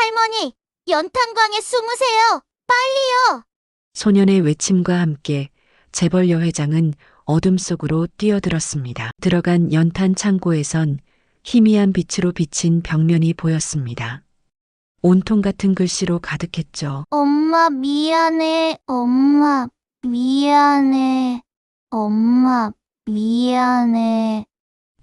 할머니, 연탄광에 숨으세요. 빨리요. 소년의 외침과 함께 재벌여 회장은 어둠 속으로 뛰어들었습니다. 들어간 연탄 창고에선 희미한 빛으로 비친 벽면이 보였습니다. 온통 같은 글씨로 가득했죠. 엄마 미안해. 엄마 미안해. 엄마 미안해.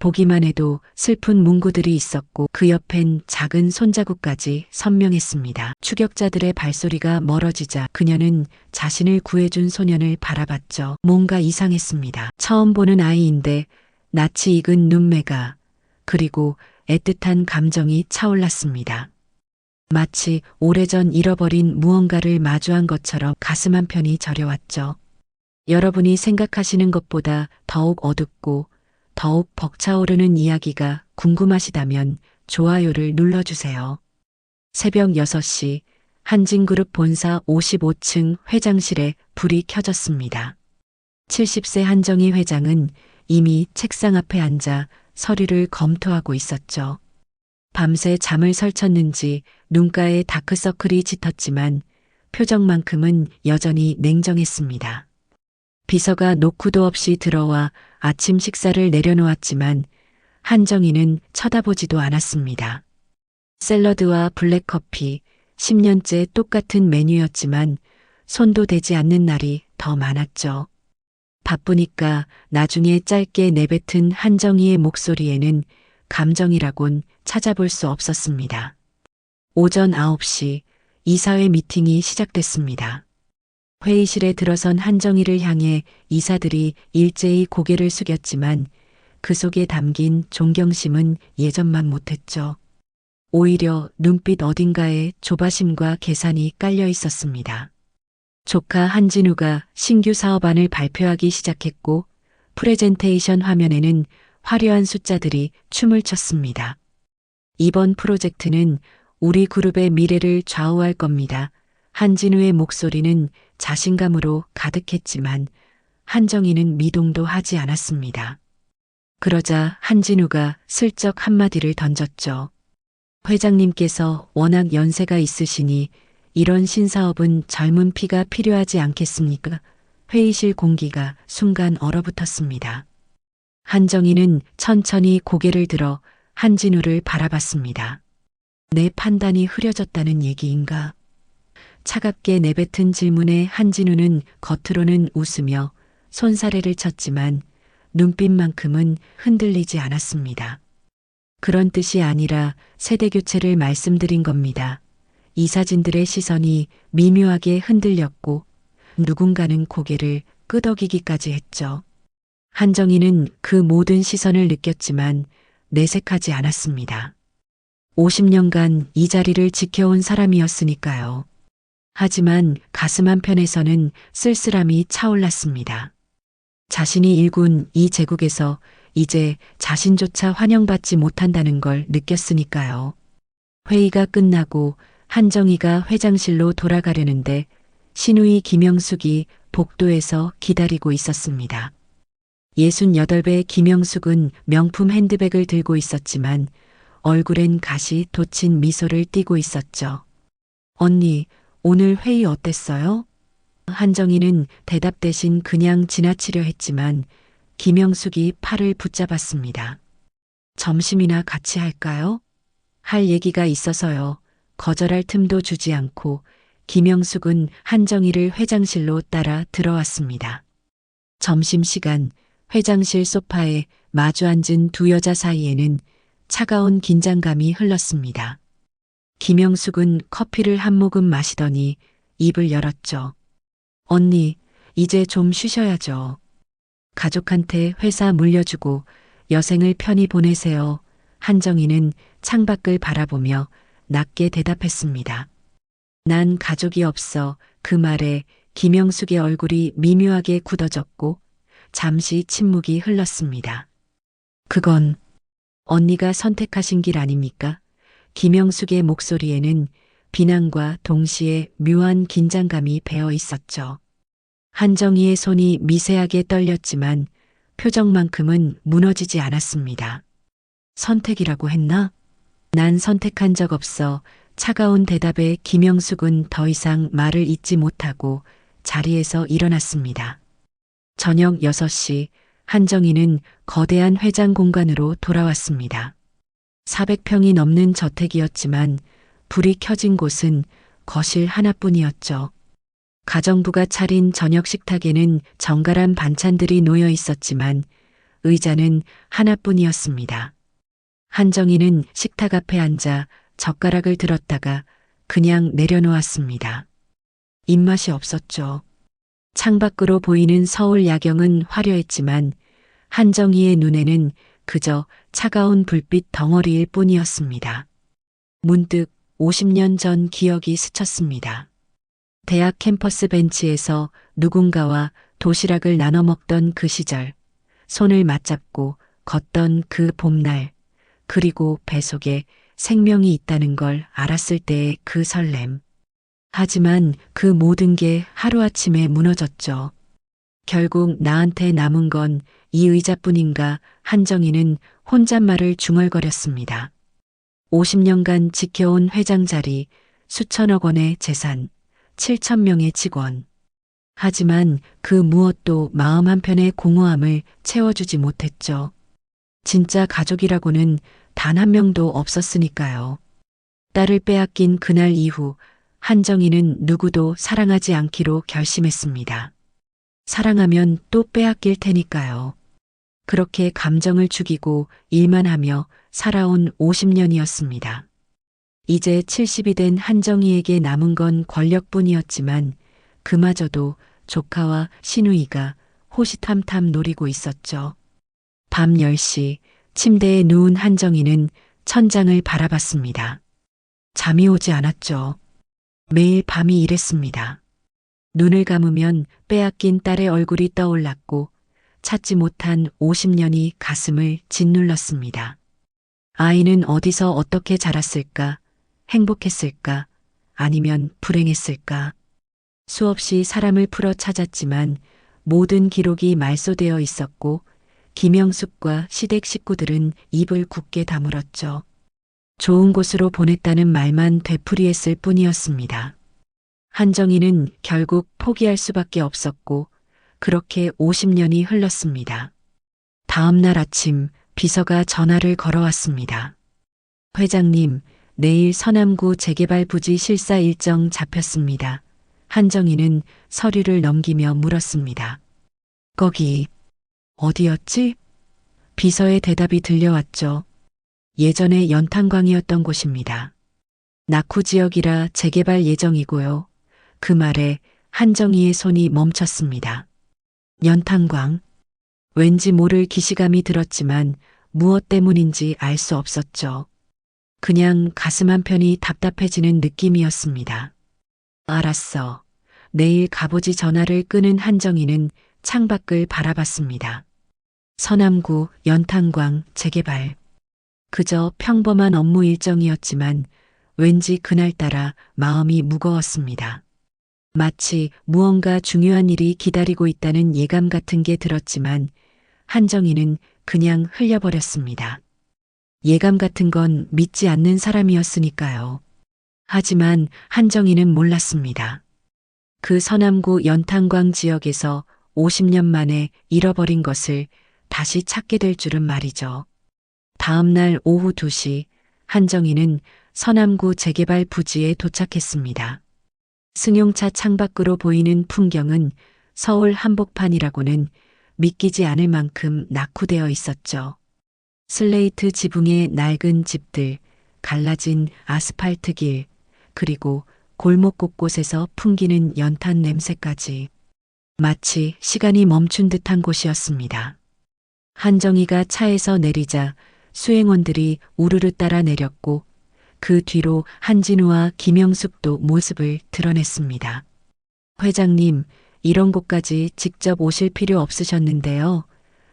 보기만 해도 슬픈 문구들이 있었고 그 옆엔 작은 손자국까지 선명했습니다. 추격자들의 발소리가 멀어지자 그녀는 자신을 구해준 소년을 바라봤죠. 뭔가 이상했습니다. 처음 보는 아이인데 낯이 익은 눈매가 그리고 애틋한 감정이 차올랐습니다. 마치 오래전 잃어버린 무언가를 마주한 것처럼 가슴 한편이 저려왔죠. 여러분이 생각하시는 것보다 더욱 어둡고 더욱 벅차오르는 이야기가 궁금하시다면 좋아요를 눌러주세요. 새벽 6시 한진그룹 본사 55층 회장실에 불이 켜졌습니다. 70세 한정희 회장은 이미 책상 앞에 앉아 서류를 검토하고 있었죠. 밤새 잠을 설쳤는지 눈가에 다크서클이 짙었지만 표정만큼은 여전히 냉정했습니다. 비서가 노크도 없이 들어와 아침 식사를 내려놓았지만 한정희는 쳐다보지도 않았습니다. 샐러드와 블랙커피, 10년째 똑같은 메뉴였지만 손도 대지 않는 날이 더 많았죠. 바쁘니까 나중에 짧게 내뱉은 한정희의 목소리에는 감정이라곤 찾아볼 수 없었습니다. 오전 9시 이사회 미팅이 시작됐습니다. 회의실에 들어선 한정희를 향해 이사들이 일제히 고개를 숙였지만 그 속에 담긴 존경심은 예전만 못했죠. 오히려 눈빛 어딘가에 조바심과 계산이 깔려 있었습니다. 조카 한진우가 신규 사업안을 발표하기 시작했고 프레젠테이션 화면에는 화려한 숫자들이 춤을 췄습니다. 이번 프로젝트는 우리 그룹의 미래를 좌우할 겁니다. 한진우의 목소리는 자신감으로 가득했지만 한정희는 미동도 하지 않았습니다. 그러자 한진우가 슬쩍 한마디를 던졌죠. 회장님께서 워낙 연세가 있으시니 이런 신사업은 젊은 피가 필요하지 않겠습니까? 회의실 공기가 순간 얼어붙었습니다. 한정희는 천천히 고개를 들어 한진우를 바라봤습니다. 내 판단이 흐려졌다는 얘기인가? 차갑게 내뱉은 질문에 한진우는 겉으로는 웃으며 손사래를 쳤지만 눈빛만큼은 흔들리지 않았습니다. 그런 뜻이 아니라 세대교체를 말씀드린 겁니다. 이사진들의 시선이 미묘하게 흔들렸고 누군가는 고개를 끄덕이기까지 했죠. 한정희는 그 모든 시선을 느꼈지만 내색하지 않았습니다. 50년간 이 자리를 지켜온 사람이었으니까요. 하지만 가슴 한편에서는 쓸쓸함이 차올랐습니다. 자신이 일군 이 제국에서 이제 자신조차 환영받지 못한다는 걸 느꼈으니까요. 회의가 끝나고 한정희가 회장실로 돌아가려는데 신우이 김영숙이 복도에서 기다리고 있었습니다. 68배 김영숙은 명품 핸드백을 들고 있었지만 얼굴엔 가시 돋친 미소를 띠고 있었죠. 언니, 오늘 회의 어땠어요? 한정희는 대답 대신 그냥 지나치려 했지만 김영숙이 팔을 붙잡았습니다. 점심이나 같이 할까요? 할 얘기가 있어서요. 거절할 틈도 주지 않고 김영숙은 한정희를 회장실로 따라 들어왔습니다. 점심시간 회장실 소파에 마주 앉은 두 여자 사이에는 차가운 긴장감이 흘렀습니다. 김영숙은 커피를 한 모금 마시더니 입을 열었죠. 언니, 이제 좀 쉬셔야죠. 가족한테 회사 물려주고 여생을 편히 보내세요. 한정희는 창밖을 바라보며 낮게 대답했습니다. 난 가족이 없어. 그 말에 김영숙의 얼굴이 미묘하게 굳어졌고 잠시 침묵이 흘렀습니다. 그건 언니가 선택하신 길 아닙니까? 김영숙의 목소리에는 비난과 동시에 묘한 긴장감이 배어 있었죠. 한정희의 손이 미세하게 떨렸지만 표정만큼은 무너지지 않았습니다. 선택이라고 했나? 난 선택한 적 없어. 차가운 대답에 김영숙은 더 이상 말을 잇지 못하고 자리에서 일어났습니다. 저녁 6시 한정희는 거대한 회장 공간으로 돌아왔습니다. 400평이 넘는 저택이었지만 불이 켜진 곳은 거실 하나뿐이었죠. 가정부가 차린 저녁 식탁에는 정갈한 반찬들이 놓여 있었지만 의자는 하나뿐이었습니다. 한정희는 식탁 앞에 앉아 젓가락을 들었다가 그냥 내려놓았습니다. 입맛이 없었죠. 창밖으로 보이는 서울 야경은 화려했지만 한정희의 눈에는 그저 차가운 불빛 덩어리일 뿐이었습니다. 문득 50년 전 기억이 스쳤습니다. 대학 캠퍼스 벤치에서 누군가와 도시락을 나눠 먹던 그 시절, 손을 맞잡고 걷던 그 봄날, 그리고 배 속에 생명이 있다는 걸 알았을 때의 그 설렘. 하지만 그 모든 게 하루아침에 무너졌죠. 결국 나한테 남은 건 이 의자뿐인가 한정희는 혼잣말을 중얼거렸습니다. 50년간 지켜온 회장 자리, 수천억 원의 재산, 7천 명의 직원. 하지만 그 무엇도 마음 한편의 공허함을 채워주지 못했죠. 진짜 가족이라고는 단 한 명도 없었으니까요. 딸을 빼앗긴 그날 이후 한정희는 누구도 사랑하지 않기로 결심했습니다. 사랑하면 또 빼앗길 테니까요. 그렇게 감정을 죽이고 일만 하며 살아온 50년이었습니다. 이제 70이 된 한정희에게 남은 건 권력뿐이었지만 그마저도 조카와 시누이가 호시탐탐 노리고 있었죠. 밤 10시 침대에 누운 한정희는 천장을 바라봤습니다. 잠이 오지 않았죠. 매일 밤이 이랬습니다. 눈을 감으면 빼앗긴 딸의 얼굴이 떠올랐고 찾지 못한 50년이 가슴을 짓눌렀습니다. 아이는 어디서 어떻게 자랐을까? 행복했을까? 아니면 불행했을까? 수없이 사람을 풀어 찾았지만 모든 기록이 말소되어 있었고 김영숙과 시댁 식구들은 입을 굳게 다물었죠. 좋은 곳으로 보냈다는 말만 되풀이했을 뿐이었습니다. 한정희는 결국 포기할 수밖에 없었고 그렇게 50년이 흘렀습니다. 다음 날 아침 비서가 전화를 걸어왔습니다. 회장님, 내일 서남구 재개발 부지 실사 일정 잡혔습니다. 한정희는 서류를 넘기며 물었습니다. 거기 어디였지? 비서의 대답이 들려왔죠. 예전에 연탄광이었던 곳입니다. 낙후 지역이라 재개발 예정이고요. 그 말에 한정희의 손이 멈췄습니다. 연탄광. 왠지 모를 기시감이 들었지만 무엇 때문인지 알 수 없었죠. 그냥 가슴 한편이 답답해지는 느낌이었습니다. 알았어. 내일 가보지 전화를 끄는 한정희는 창밖을 바라봤습니다. 서남구 연탄광 재개발. 그저 평범한 업무 일정이었지만 왠지 그날따라 마음이 무거웠습니다. 마치 무언가 중요한 일이 기다리고 있다는 예감 같은 게 들었지만 한정희는 그냥 흘려버렸습니다. 예감 같은 건 믿지 않는 사람이었으니까요. 하지만 한정희는 몰랐습니다. 그 서남구 연탄광 지역에서 50년 만에 잃어버린 것을 다시 찾게 될 줄은 말이죠. 다음 날 오후 2시 한정희는 서남구 재개발 부지에 도착했습니다. 승용차 창밖으로 보이는 풍경은 서울 한복판이라고는 믿기지 않을 만큼 낙후되어 있었죠. 슬레이트 지붕의 낡은 집들, 갈라진 아스팔트 길, 그리고 골목 곳곳에서 풍기는 연탄 냄새까지 마치 시간이 멈춘 듯한 곳이었습니다. 한정희가 차에서 내리자 수행원들이 우르르 따라 내렸고 그 뒤로 한진우와 김영숙도 모습을 드러냈습니다. 회장님, 이런 곳까지 직접 오실 필요 없으셨는데요.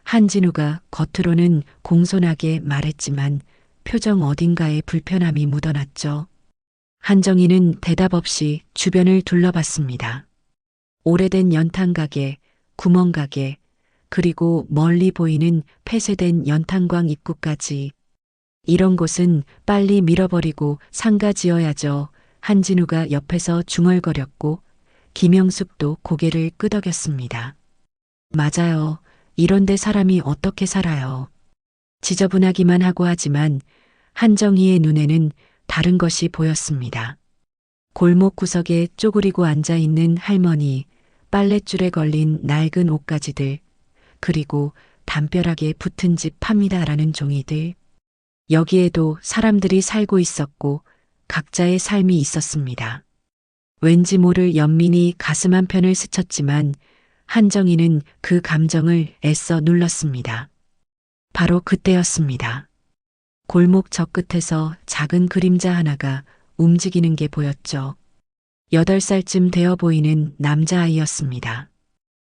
한진우가 겉으로는 공손하게 말했지만 표정 어딘가에 불편함이 묻어났죠. 한정희는 대답 없이 주변을 둘러봤습니다. 오래된 연탄 가게, 구멍 가게, 그리고 멀리 보이는 폐쇄된 연탄광 입구까지 이런 곳은 빨리 밀어버리고 상가 지어야죠. 한진우가 옆에서 중얼거렸고 김영숙도 고개를 끄덕였습니다. 맞아요. 이런데 사람이 어떻게 살아요. 지저분하기만 하고 하지만 한정희의 눈에는 다른 것이 보였습니다. 골목 구석에 쪼그리고 앉아 있는 할머니, 빨랫줄에 걸린 낡은 옷가지들, 그리고 담벼락에 붙은 집 팝니다라는 종이들. 여기에도 사람들이 살고 있었고 각자의 삶이 있었습니다. 왠지 모를 연민이 가슴 한편을 스쳤지만 한정희는 그 감정을 애써 눌렀습니다. 바로 그때였습니다. 골목 저 끝에서 작은 그림자 하나가 움직이는 게 보였죠. 8살쯤 되어 보이는 남자아이였습니다.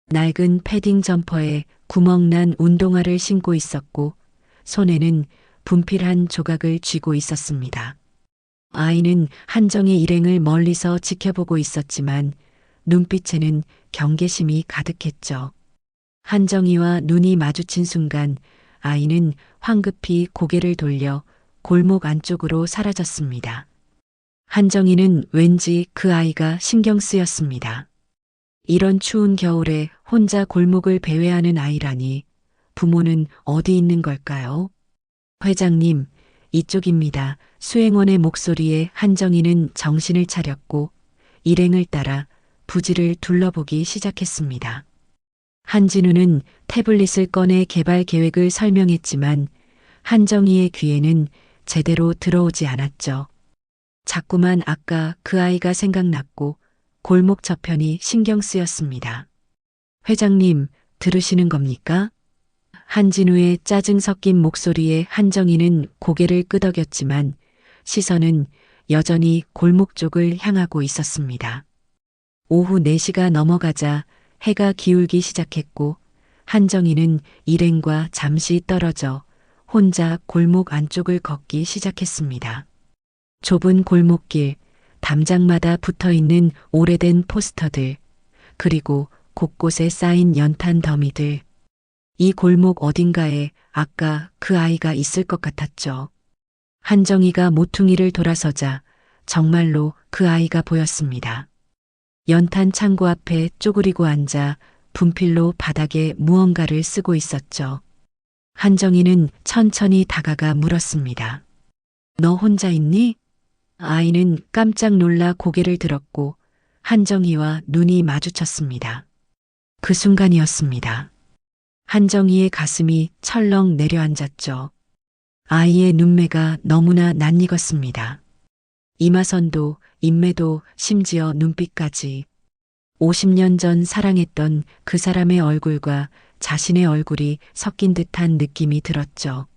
낡은 패딩 점퍼에 구멍난 운동화를 신고 있었고 손에는 분필한 조각을 쥐고 있었습니다. 아이는 한정의 일행을 멀리서 지켜보고 있었지만 눈빛에는 경계심이 가득했죠. 한정이와 눈이 마주친 순간 아이는 황급히 고개를 돌려 골목 안쪽으로 사라졌습니다. 한정이는 왠지 그 아이가 신경 쓰였습니다. 이런 추운 겨울에 혼자 골목을 배회하는 아이라니 부모는 어디 있는 걸까요? 회장님, 이쪽입니다. 수행원의 목소리에 한정이는 정신을 차렸고 일행을 따라 부지를 둘러보기 시작했습니다. 한진우는 태블릿을 꺼내 개발 계획을 설명했지만 한정희의 귀에는 제대로 들어오지 않았죠. 자꾸만 아까 그 아이가 생각났고 골목 저편이 신경 쓰였습니다. 회장님, 들으시는 겁니까? 한진우의 짜증 섞인 목소리에 한정희는 고개를 끄덕였지만 시선은 여전히 골목 쪽을 향하고 있었습니다. 오후 4시가 넘어가자 해가 기울기 시작했고 한정희는 일행과 잠시 떨어져 혼자 골목 안쪽을 걷기 시작했습니다. 좁은 골목길, 담장마다 붙어있는 오래된 포스터들, 그리고 곳곳에 쌓인 연탄 더미들. 이 골목 어딘가에 아까 그 아이가 있을 것 같았죠. 한정희가 모퉁이를 돌아서자 정말로 그 아이가 보였습니다. 연탄 창고 앞에 쪼그리고 앉아 분필로 바닥에 무언가를 쓰고 있었죠. 한정희는 천천히 다가가 물었습니다. 너 혼자 있니? 아이는 깜짝 놀라 고개를 들었고 한정희와 눈이 마주쳤습니다. 그 순간이었습니다. 한정희의 가슴이 철렁 내려앉았죠. 아이의 눈매가 너무나 낯익었습니다. 이마선도, 인매도, 심지어 눈빛까지. 50년 전 사랑했던 그 사람의 얼굴과 자신의 얼굴이 섞인 듯한 느낌이 들었죠.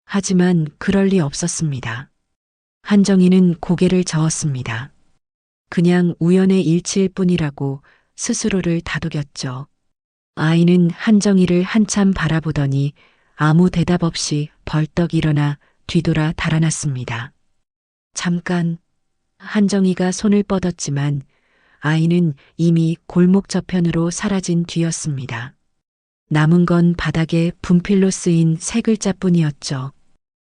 하지만 그럴 리 없었습니다. 한정희는 고개를 저었습니다. 그냥 우연의 일치일 뿐이라고 스스로를 다독였죠. 아이는 한정희를 한참 바라보더니 아무 대답 없이 벌떡 일어나 뒤돌아 달아났습니다. 잠깐. 한정희가 손을 뻗었지만 아이는 이미 골목 저편으로 사라진 뒤였습니다. 남은 건 바닥에 분필로 쓰인 세 글자뿐이었죠.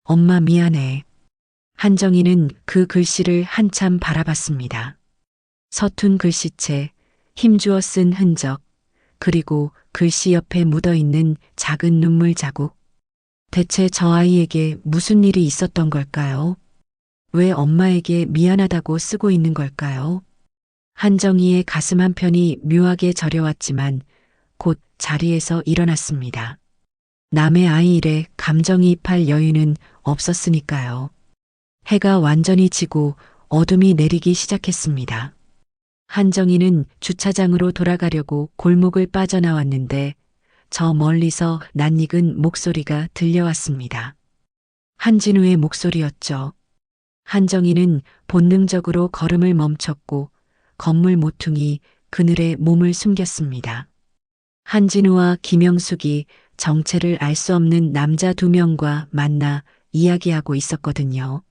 엄마 미안해. 한정희는 그 글씨를 한참 바라봤습니다. 서툰 글씨체, 힘주어 쓴 흔적, 그리고 글씨 옆에 묻어있는 작은 눈물 자국. 대체 저 아이에게 무슨 일이 있었던 걸까요? 왜 엄마에게 미안하다고 쓰고 있는 걸까요? 한정희의 가슴 한편이 묘하게 저려왔지만 곧 자리에서 일어났습니다. 남의 아이 일에 감정이입할 여유는 없었으니까요. 해가 완전히 지고 어둠이 내리기 시작했습니다. 한정희는 주차장으로 돌아가려고 골목을 빠져나왔는데 저 멀리서 낯익은 목소리가 들려왔습니다. 한진우의 목소리였죠. 한정희는 본능적으로 걸음을 멈췄고 건물 모퉁이 그늘에 몸을 숨겼습니다. 한진우와 김영숙이 정체를 알 수 없는 남자 2명과 만나 이야기하고 있었거든요.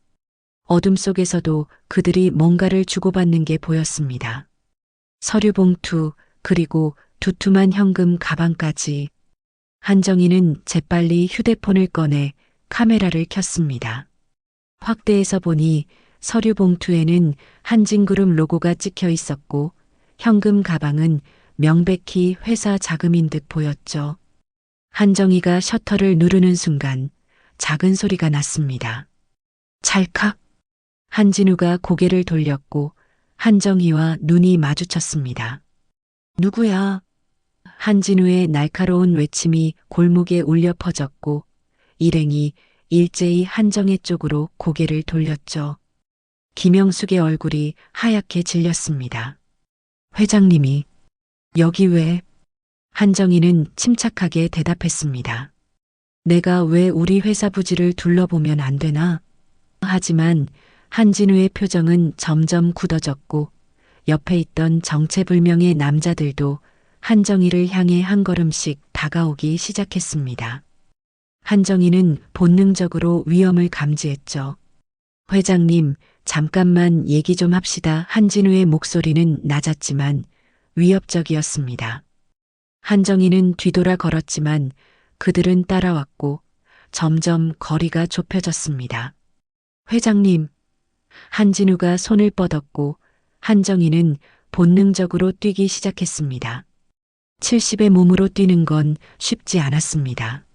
어둠 속에서도 그들이 뭔가를 주고받는 게 보였습니다. 서류 봉투, 그리고 두툼한 현금 가방까지. 한정희는 재빨리 휴대폰을 꺼내 카메라를 켰습니다. 확대해서 보니 서류 봉투에는 한진그룹 로고가 찍혀 있었고 현금 가방은 명백히 회사 자금인 듯 보였죠. 한정희가 셔터를 누르는 순간 작은 소리가 났습니다. 찰칵. 한진우가 고개를 돌렸고 한정희와 눈이 마주쳤습니다. 누구야? 한진우의 날카로운 외침이 골목에 울려 퍼졌고 일행이 일제히 한정희 쪽으로 고개를 돌렸죠. 김영숙의 얼굴이 하얗게 질렸습니다. 회장님이 여기 왜? 한정희는 침착하게 대답했습니다. 내가 왜 우리 회사 부지를 둘러보면 안 되나? 하지만 한진우의 표정은 점점 굳어졌고 옆에 있던 정체불명의 남자들도 한정희를 향해 한 걸음씩 다가오기 시작했습니다. 한정희는 본능적으로 위험을 감지했죠. 회장님, 잠깐만 얘기 좀 합시다. 한진우의 목소리는 낮았지만 위협적이었습니다. 한정희는 뒤돌아 걸었지만 그들은 따라왔고 점점 거리가 좁혀졌습니다. 회장님, 한진우가 손을 뻗었고 한정희는 본능적으로 뛰기 시작했습니다. 70의 몸으로 뛰는 건 쉽지 않았습니다.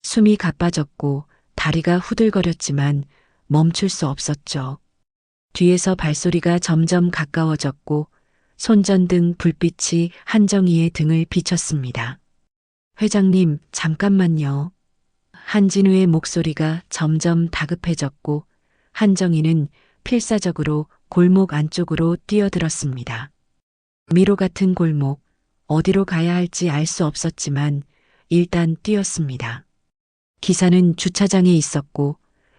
숨이 가빠졌고 다리가 후들거렸지만 멈출 수 없었죠. 뒤에서 발소리가 점점 가까워졌고 손전등 불빛이 한정희의 등을 비췄습니다. 회장님, 잠깐만요. 한진우의 목소리가 점점 다급해졌고 한정희는 필사적으로 골목 안쪽으로 뛰어들었습니다. 미로 같은 골목, 어디로 가야 할지 알 수 없었지만 일단 뛰었습니다. 기사는 주차장에 있었고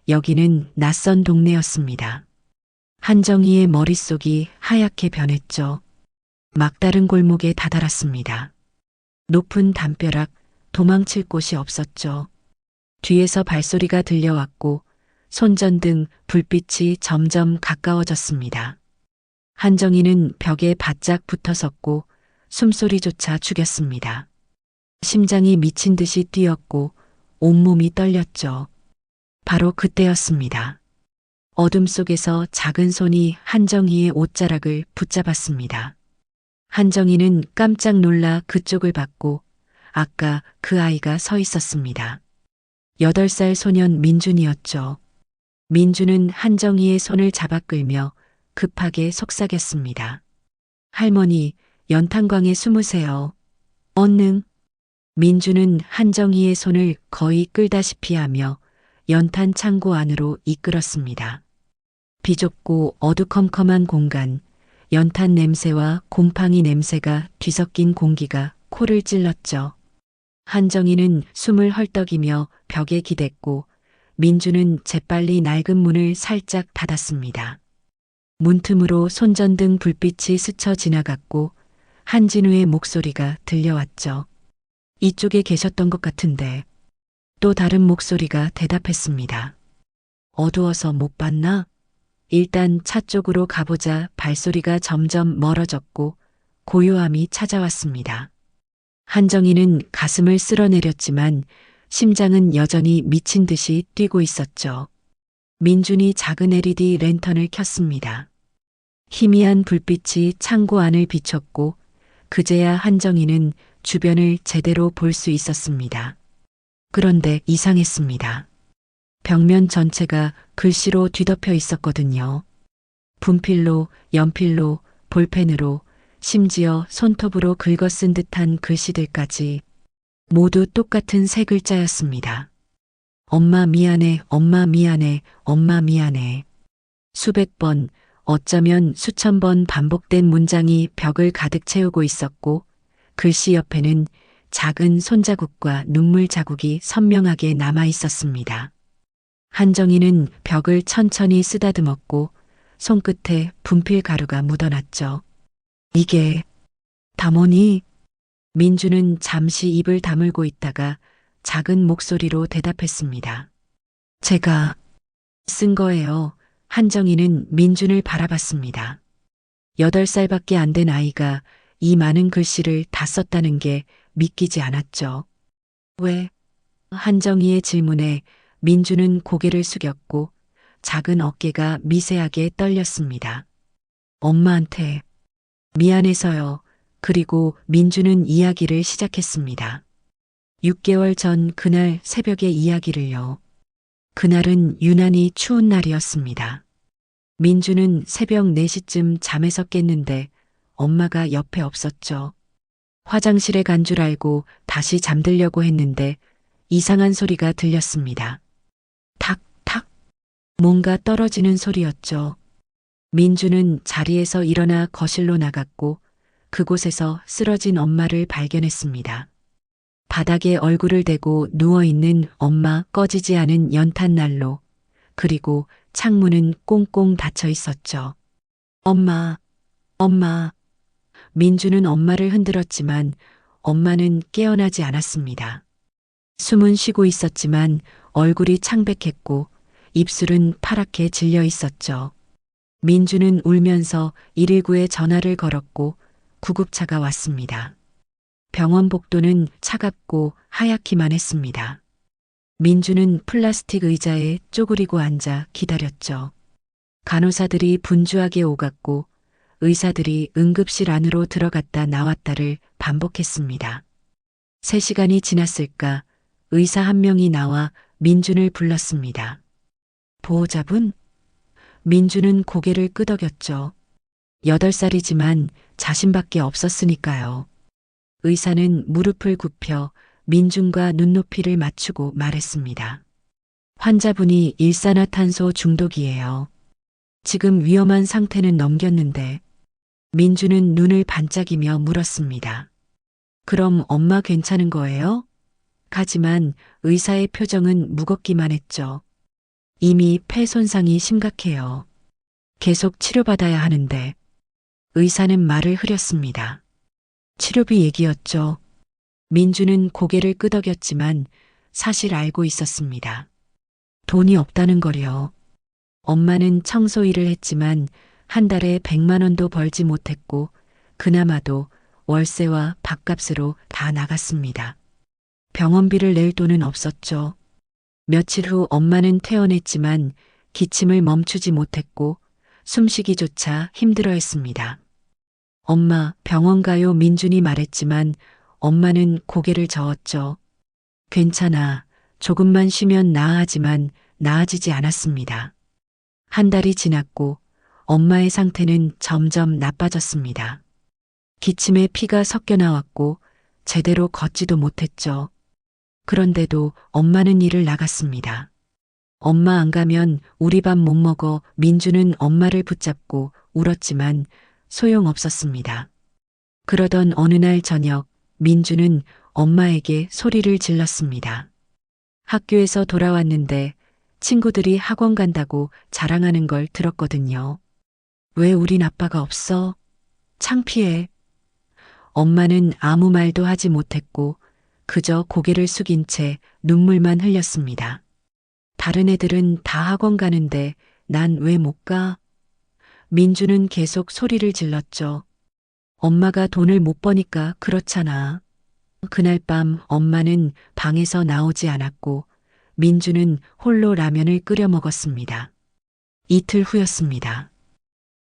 여기는 낯선 동네였습니다. 한정희의 머릿속이 하얗게 변했죠. 막다른 골목에 다다랐습니다. 높은 담벼락, 도망칠 곳이 없었죠. 뒤에서 발소리가 들려왔고 손전등 불빛이 점점 가까워졌습니다. 한정희는 벽에 바짝 붙어섰고 숨소리조차 죽였습니다. 심장이 미친 듯이 뛰었고 온몸이 떨렸죠. 바로 그때였습니다. 어둠 속에서 작은 손이 한정희의 옷자락을 붙잡았습니다. 한정희는 깜짝 놀라 그쪽을 봤고 아까 그 아이가 서 있었습니다. 8살 소년 민준이었죠. 민준은 한정희의 손을 잡아 끌며 급하게 속삭였습니다. 할머니, 연탄광에 숨으세요. 얼른. 민준은 한정희의 손을 거의 끌다시피 하며 연탄 창고 안으로 이끌었습니다. 비좁고 어두컴컴한 공간, 연탄 냄새와 곰팡이 냄새가 뒤섞인 공기가 코를 찔렀죠. 한정희는 숨을 헐떡이며 벽에 기댔고 민주는 재빨리 낡은 문을 살짝 닫았습니다. 문틈으로 손전등 불빛이 스쳐 지나갔고 한진우의 목소리가 들려왔죠. 이쪽에 계셨던 것 같은데. 또 다른 목소리가 대답했습니다. 어두워서 못 봤나? 일단 차 쪽으로 가보자. 발소리가 점점 멀어졌고 고요함이 찾아왔습니다. 한정희는 가슴을 쓸어내렸지만 심장은 여전히 미친 듯이 뛰고 있었죠. 민준이 작은 LED 랜턴을 켰습니다. 희미한 불빛이 창고 안을 비췄고 그제야 한정희는 주변을 제대로 볼 수 있었습니다. 그런데 이상했습니다. 벽면 전체가 글씨로 뒤덮여 있었거든요. 분필로, 연필로, 볼펜으로, 심지어 손톱으로 긁어 쓴 듯한 글씨들까지 모두 똑같은 세 글자였습니다. 엄마 미안해, 엄마 미안해, 엄마 미안해. 수백 번, 어쩌면 수천 번 반복된 문장이 벽을 가득 채우고 있었고 글씨 옆에는 작은 손자국과 눈물 자국이 선명하게 남아 있었습니다. 한정희는 벽을 천천히 쓰다듬었고 손끝에 분필 가루가 묻어났죠. 이게 담원이? 민주는 잠시 입을 다물고 있다가 작은 목소리로 대답했습니다. 제가 쓴 거예요. 한정희는 민준을 바라봤습니다. 8살밖에 안 된 아이가 이 많은 글씨를 다 썼다는 게 믿기지 않았죠. 왜? 한정희의 질문에 민주는 고개를 숙였고 작은 어깨가 미세하게 떨렸습니다. 엄마한테 미안해서요. 그리고 민주는 이야기를 시작했습니다. 6개월 전 그날 새벽의 이야기를요. 그날은 유난히 추운 날이었습니다. 민주는 새벽 4시쯤 잠에서 깼는데 엄마가 옆에 없었죠. 화장실에 간 줄 알고 다시 잠들려고 했는데 이상한 소리가 들렸습니다. 탁, 탁. 뭔가 떨어지는 소리였죠. 민주는 자리에서 일어나 거실로 나갔고 그곳에서 쓰러진 엄마를 발견했습니다. 바닥에 얼굴을 대고 누워있는 엄마, 꺼지지 않은 연탄 난로, 그리고 창문은 꽁꽁 닫혀 있었죠. 엄마, 엄마. 민주는 엄마를 흔들었지만 엄마는 깨어나지 않았습니다. 숨은 쉬고 있었지만 얼굴이 창백했고 입술은 파랗게 질려 있었죠. 민주는 울면서 119에 전화를 걸었고 구급차가 왔습니다. 병원 복도는 차갑고 하얗기만 했습니다. 민주는 플라스틱 의자에 쪼그리고 앉아 기다렸죠. 간호사들이 분주하게 오갔고 의사들이 응급실 안으로 들어갔다 나왔다를 반복했습니다. 3시간이 지났을까 의사 한 명이 나와 민준을 불렀습니다. 보호자분? 민주는 고개를 끄덕였죠. 8살이지만 자신밖에 없었으니까요. 의사는 무릎을 굽혀 민준과 눈높이를 맞추고 말했습니다. 환자분이 일산화탄소 중독이에요. 지금 위험한 상태는 넘겼는데 민주는 눈을 반짝이며 물었습니다. 그럼 엄마 괜찮은 거예요? 하지만 의사의 표정은 무겁기만 했죠. 이미 폐 손상이 심각해요. 계속 치료받아야 하는데 의사는 말을 흐렸습니다. 치료비 얘기였죠. 민주는 고개를 끄덕였지만 사실 알고 있었습니다. 돈이 없다는 거요. 엄마는 청소 일을 했지만 한 달에 100만 원도 벌지 못했고 그나마도 월세와 밥값으로 다 나갔습니다. 병원비를 낼 돈은 없었죠. 며칠 후 엄마는 퇴원했지만 기침을 멈추지 못했고 숨쉬기조차 힘들어했습니다. 엄마, 병원 가요. 민준이 말했지만 엄마는 고개를 저었죠. 괜찮아. 조금만 쉬면 나아하지만 나아지지 않았습니다. 한 달이 지났고 엄마의 상태는 점점 나빠졌습니다. 기침에 피가 섞여 나왔고 제대로 걷지도 못했죠. 그런데도 엄마는 일을 나갔습니다. 엄마 안 가면 우리 밥 못 먹어. 민주는 엄마를 붙잡고 울었지만 소용없었습니다. 그러던 어느 날 저녁 민주는 엄마에게 소리를 질렀습니다. 학교에서 돌아왔는데 친구들이 학원 간다고 자랑하는 걸 들었거든요. 왜 우린 아빠가 없어? 창피해. 엄마는 아무 말도 하지 못했고 그저 고개를 숙인 채 눈물만 흘렸습니다. 다른 애들은 다 학원 가는데 난 왜 못 가? 민주는 계속 소리를 질렀죠. 엄마가 돈을 못 버니까 그렇잖아. 그날 밤 엄마는 방에서 나오지 않았고 민주는 홀로 라면을 끓여 먹었습니다. 이틀 후였습니다.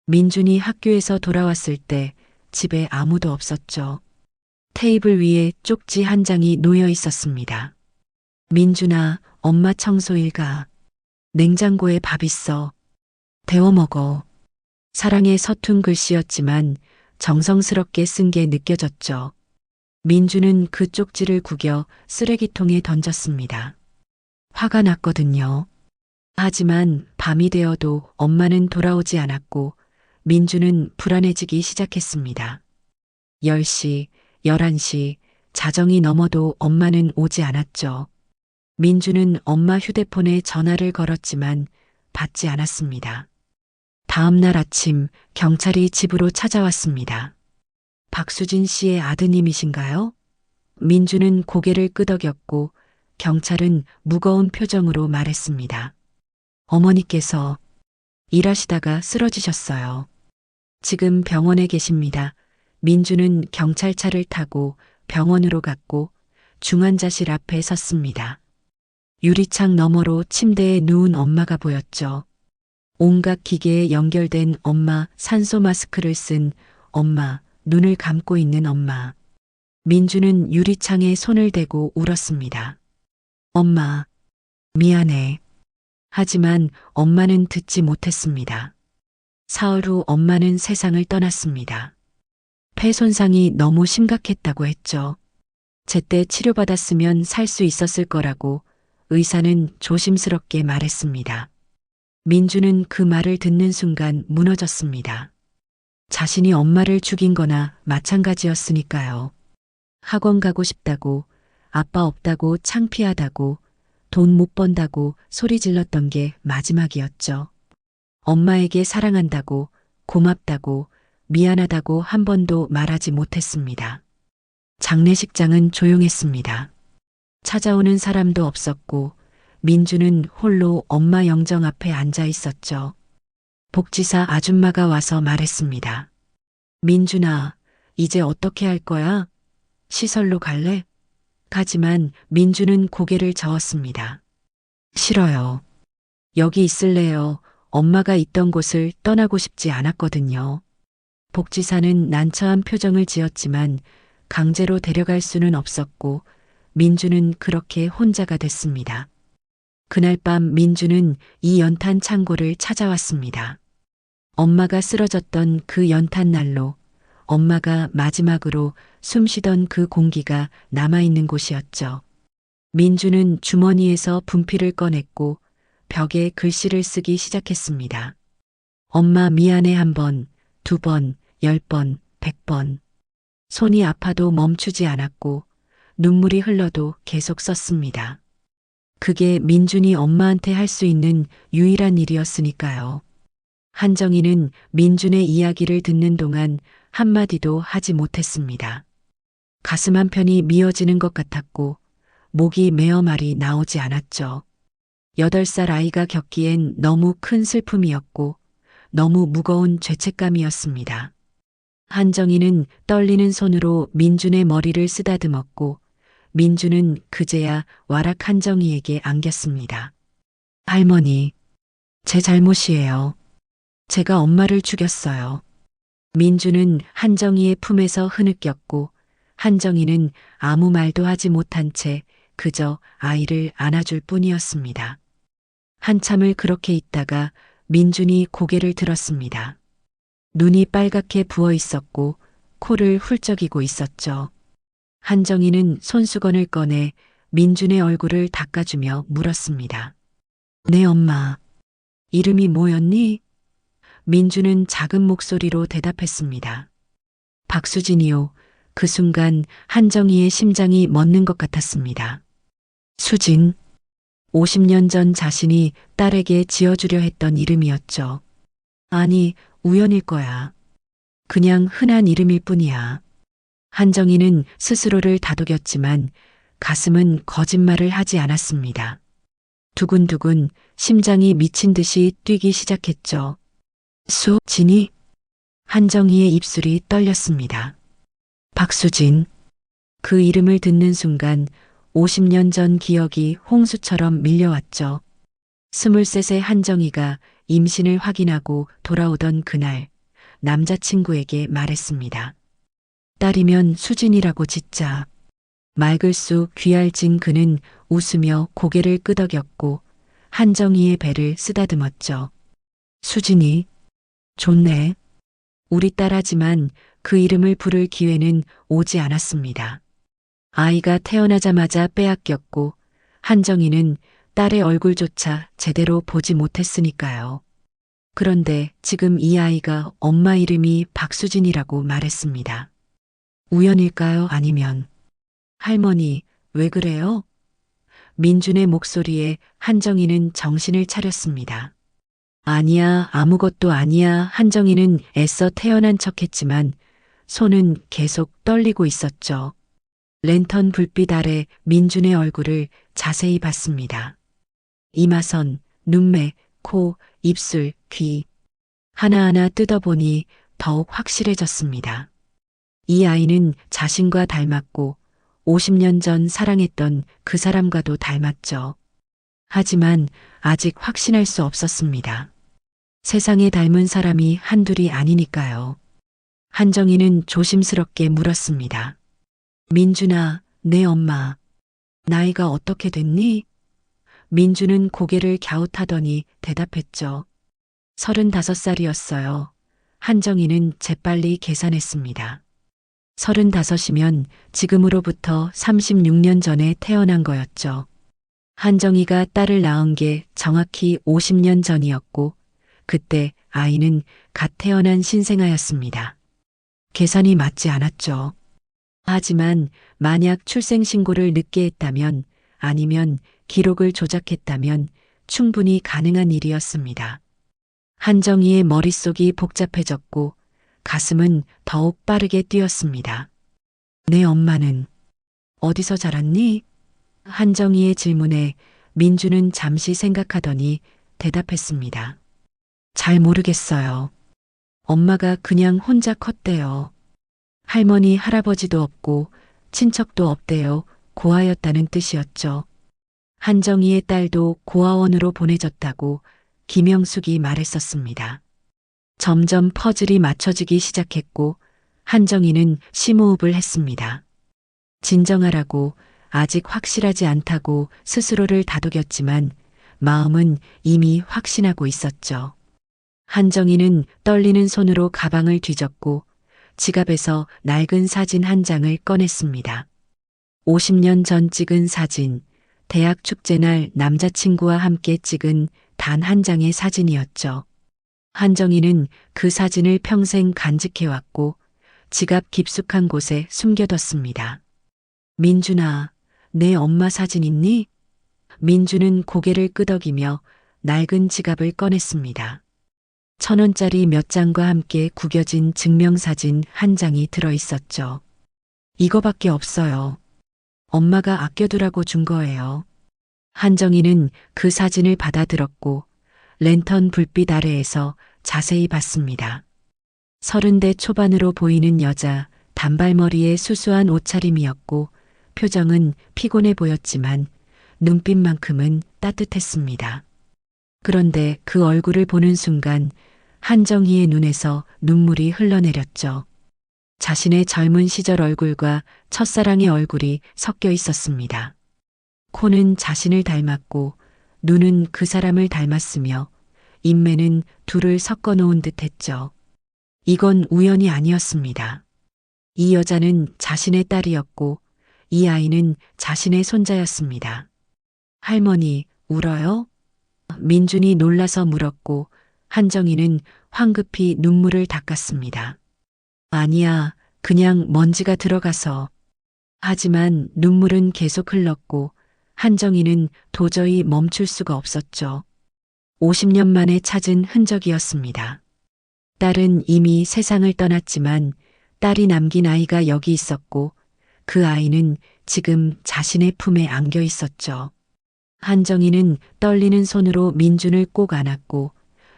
민준이 학교에서 돌아왔을 때 집에 아무도 없었죠. 테이블 위에 쪽지 한 장이 놓여 있었습니다. 민준아, 엄마 청소일 가. 냉장고에 밥 있어. 데워 먹어. 사랑의 서툰 글씨였지만 정성스럽게 쓴 게 느껴졌죠. 민주는 그 쪽지를 구겨 쓰레기통에 던졌습니다. 화가 났거든요. 하지만 밤이 되어도 엄마는 돌아오지 않았고 민주는 불안해지기 시작했습니다. 10시, 11시, 자정이 넘어도 엄마는 오지 않았죠. 민주는 엄마 휴대폰에 전화를 걸었지만 받지 않았습니다. 다음 날 아침 경찰이 집으로 찾아왔습니다. 박수진 씨의 아드님이신가요? 민주는 고개를 끄덕였고 경찰은 무거운 표정으로 말했습니다. 어머니께서 일하시다가 쓰러지셨어요. 지금 병원에 계십니다. 민주는 경찰차를 타고 병원으로 갔고 중환자실 앞에 섰습니다. 유리창 너머로 침대에 누운 엄마가 보였죠. 온갖 기계에 연결된 엄마, 산소 마스크를 쓴 엄마, 눈을 감고 있는 엄마. 민주는 유리창에 손을 대고 울었습니다. 엄마, 미안해. 하지만 엄마는 듣지 못했습니다. 사흘 후 엄마는 세상을 떠났습니다. 폐 손상이 너무 심각했다고 했죠. 제때 치료받았으면 살 수 있었을 거라고 의사는 조심스럽게 말했습니다. 민주는 그 말을 듣는 순간 무너졌습니다. 자신이 엄마를 죽인 거나 마찬가지였으니까요. 학원 가고 싶다고, 아빠 없다고 창피하다고, 돈 못 번다고 소리 질렀던 게 마지막이었죠. 엄마에게 사랑한다고, 고맙다고, 미안하다고 한 번도 말하지 못했습니다. 장례식장은 조용했습니다. 찾아오는 사람도 없었고, 민주는 홀로 엄마 영정 앞에 앉아 있었죠. 복지사 아줌마가 와서 말했습니다. 민준아, 이제 어떻게 할 거야? 시설로 갈래? 하지만 민주는 고개를 저었습니다. 싫어요. 여기 있을래요. 엄마가 있던 곳을 떠나고 싶지 않았거든요. 복지사는 난처한 표정을 지었지만 강제로 데려갈 수는 없었고 민주는 그렇게 혼자가 됐습니다. 그날 밤 민주는 이 연탄 창고를 찾아왔습니다. 엄마가 쓰러졌던 그 연탄 난로, 엄마가 마지막으로 숨쉬던 그 공기가 남아있는 곳이었죠. 민주는 주머니에서 분필을 꺼냈고 벽에 글씨를 쓰기 시작했습니다. 엄마 미안해 1번, 2번, 10번, 100번. 손이 아파도 멈추지 않았고 눈물이 흘러도 계속 썼습니다. 그게 민준이 엄마한테 할 수 있는 유일한 일이었으니까요. 한정희는 민준의 이야기를 듣는 동안 한마디도 하지 못했습니다. 가슴 한편이 미어지는 것 같았고 목이 메어 말이 나오지 않았죠. 8살 아이가 겪기엔 너무 큰 슬픔이었고 너무 무거운 죄책감이었습니다. 한정희는 떨리는 손으로 민준의 머리를 쓰다듬었고 민준은 그제야 와락 한정희에게 안겼습니다. 할머니, 제 잘못이에요. 제가 엄마를 죽였어요. 민준은 한정희의 품에서 흐느꼈고 한정희는 아무 말도 하지 못한 채 그저 아이를 안아줄 뿐이었습니다. 한참을 그렇게 있다가 민준이 고개를 들었습니다. 눈이 빨갛게 부어 있었고 코를 훌쩍이고 있었죠. 한정희는 손수건을 꺼내 민준의 얼굴을 닦아주며 물었습니다. 네 엄마, 이름이 뭐였니? 민준은 작은 목소리로 대답했습니다. 박수진이요. 그 순간 한정희의 심장이 멎는 것 같았습니다. 수진. 50년 전 자신이 딸에게 지어주려 했던 이름이었죠. 아니, 우연일 거야. 그냥 흔한 이름일 뿐이야. 한정희는 스스로를 다독였지만 가슴은 거짓말을 하지 않았습니다. 두근두근 심장이 미친 듯이 뛰기 시작했죠. 수진이? 한정희의 입술이 떨렸습니다. 박수진. 그 이름을 듣는 순간 50년 전 기억이 홍수처럼 밀려왔죠. 23세 한정희가 임신을 확인하고 돌아오던 그날 남자친구에게 말했습니다. 딸이면 수진이라고 짓자. 말글수 귀알진 그는 웃으며 고개를 끄덕였고 한정희의 배를 쓰다듬었죠. 수진이. 좋네. 우리 딸하지만 그 이름을 부를 기회는 오지 않았습니다. 아이가 태어나자마자 빼앗겼고 한정희는 딸의 얼굴조차 제대로 보지 못했으니까요. 그런데 지금 이 아이가 엄마 이름이 박수진이라고 말했습니다. 우연일까요? 아니면 할머니, 왜 그래요? 민준의 목소리에 한정희는 정신을 차렸습니다. 아니야, 아무것도 아니야. 한정희는 애써 태어난 척했지만 손은 계속 떨리고 있었죠. 랜턴 불빛 아래 민준의 얼굴을 자세히 봤습니다. 이마선, 눈매, 코, 입술, 귀. 하나하나 뜯어보니 더욱 확실해졌습니다. 이 아이는 자신과 닮았고 50년 전 사랑했던 그 사람과도 닮았죠. 하지만 아직 확신할 수 없었습니다. 세상에 닮은 사람이 한둘이 아니니까요. 한정희는 조심스럽게 물었습니다. 민준아, 내 엄마, 나이가 어떻게 됐니? 민준은 고개를 갸웃하더니 대답했죠. 35살이었어요. 한정희는 재빨리 계산했습니다. 35이면 지금으로부터 36년 전에 태어난 거였죠. 한정희가 딸을 낳은 게 정확히 50년 전이었고, 그때 아이는 갓 태어난 신생아였습니다. 계산이 맞지 않았죠. 하지만 만약 출생신고를 늦게 했다면, 아니면 기록을 조작했다면 충분히 가능한 일이었습니다. 한정희의 머릿속이 복잡해졌고 가슴은 더욱 빠르게 뛰었습니다. 내 엄마는 어디서 자랐니? 한정희의 질문에 민주는 잠시 생각하더니 대답했습니다. 잘 모르겠어요. 엄마가 그냥 혼자 컸대요. 할머니, 할아버지도 없고 친척도 없대요. 고아였다는 뜻이었죠. 한정희의 딸도 고아원으로 보내졌다고 김영숙이 말했었습니다. 점점 퍼즐이 맞춰지기 시작했고 한정희는 심호흡을 했습니다. 진정하라고, 아직 확실하지 않다고 스스로를 다독였지만 마음은 이미 확신하고 있었죠. 한정희는 떨리는 손으로 가방을 뒤졌고 지갑에서 낡은 사진 한 장을 꺼냈습니다. 50년 전 찍은 사진, 대학 축제날 남자친구와 함께 찍은 단 한 장의 사진이었죠. 한정희는 그 사진을 평생 간직해왔고 지갑 깊숙한 곳에 숨겨뒀습니다. 민준아, 내 엄마 사진 있니? 민준은 고개를 끄덕이며 낡은 지갑을 꺼냈습니다. 1,000원짜리 몇 장과 함께 구겨진 증명사진 한 장이 들어있었죠. 이거밖에 없어요. 엄마가 아껴두라고 준 거예요. 한정희는 그 사진을 받아들었고 랜턴 불빛 아래에서 자세히 봤습니다. 30대 초반으로 보이는 여자, 단발머리에 수수한 옷차림이었고 표정은 피곤해 보였지만 눈빛만큼은 따뜻했습니다. 그런데 그 얼굴을 보는 순간 한정희의 눈에서 눈물이 흘러내렸죠. 자신의 젊은 시절 얼굴과 첫사랑의 얼굴이 섞여 있었습니다. 코는 자신을 닮았고 눈은 그 사람을 닮았으며 인매는 둘을 섞어 놓은 듯 했죠. 이건 우연이 아니었습니다. 이 여자는 자신의 딸이었고 이 아이는 자신의 손자였습니다. 할머니, 울어요? 민준이 놀라서 물었고 한정희는 황급히 눈물을 닦았습니다. 아니야, 그냥 먼지가 들어가서. 하지만 눈물은 계속 흘렀고 한정희는 도저히 멈출 수가 없었죠. 50년 만에 찾은 흔적이었습니다. 딸은 이미 세상을 떠났지만 딸이 남긴 아이가 여기 있었고 그 아이는 지금 자신의 품에 안겨 있었죠. 한정희는 떨리는 손으로 민준을 꼭 안았고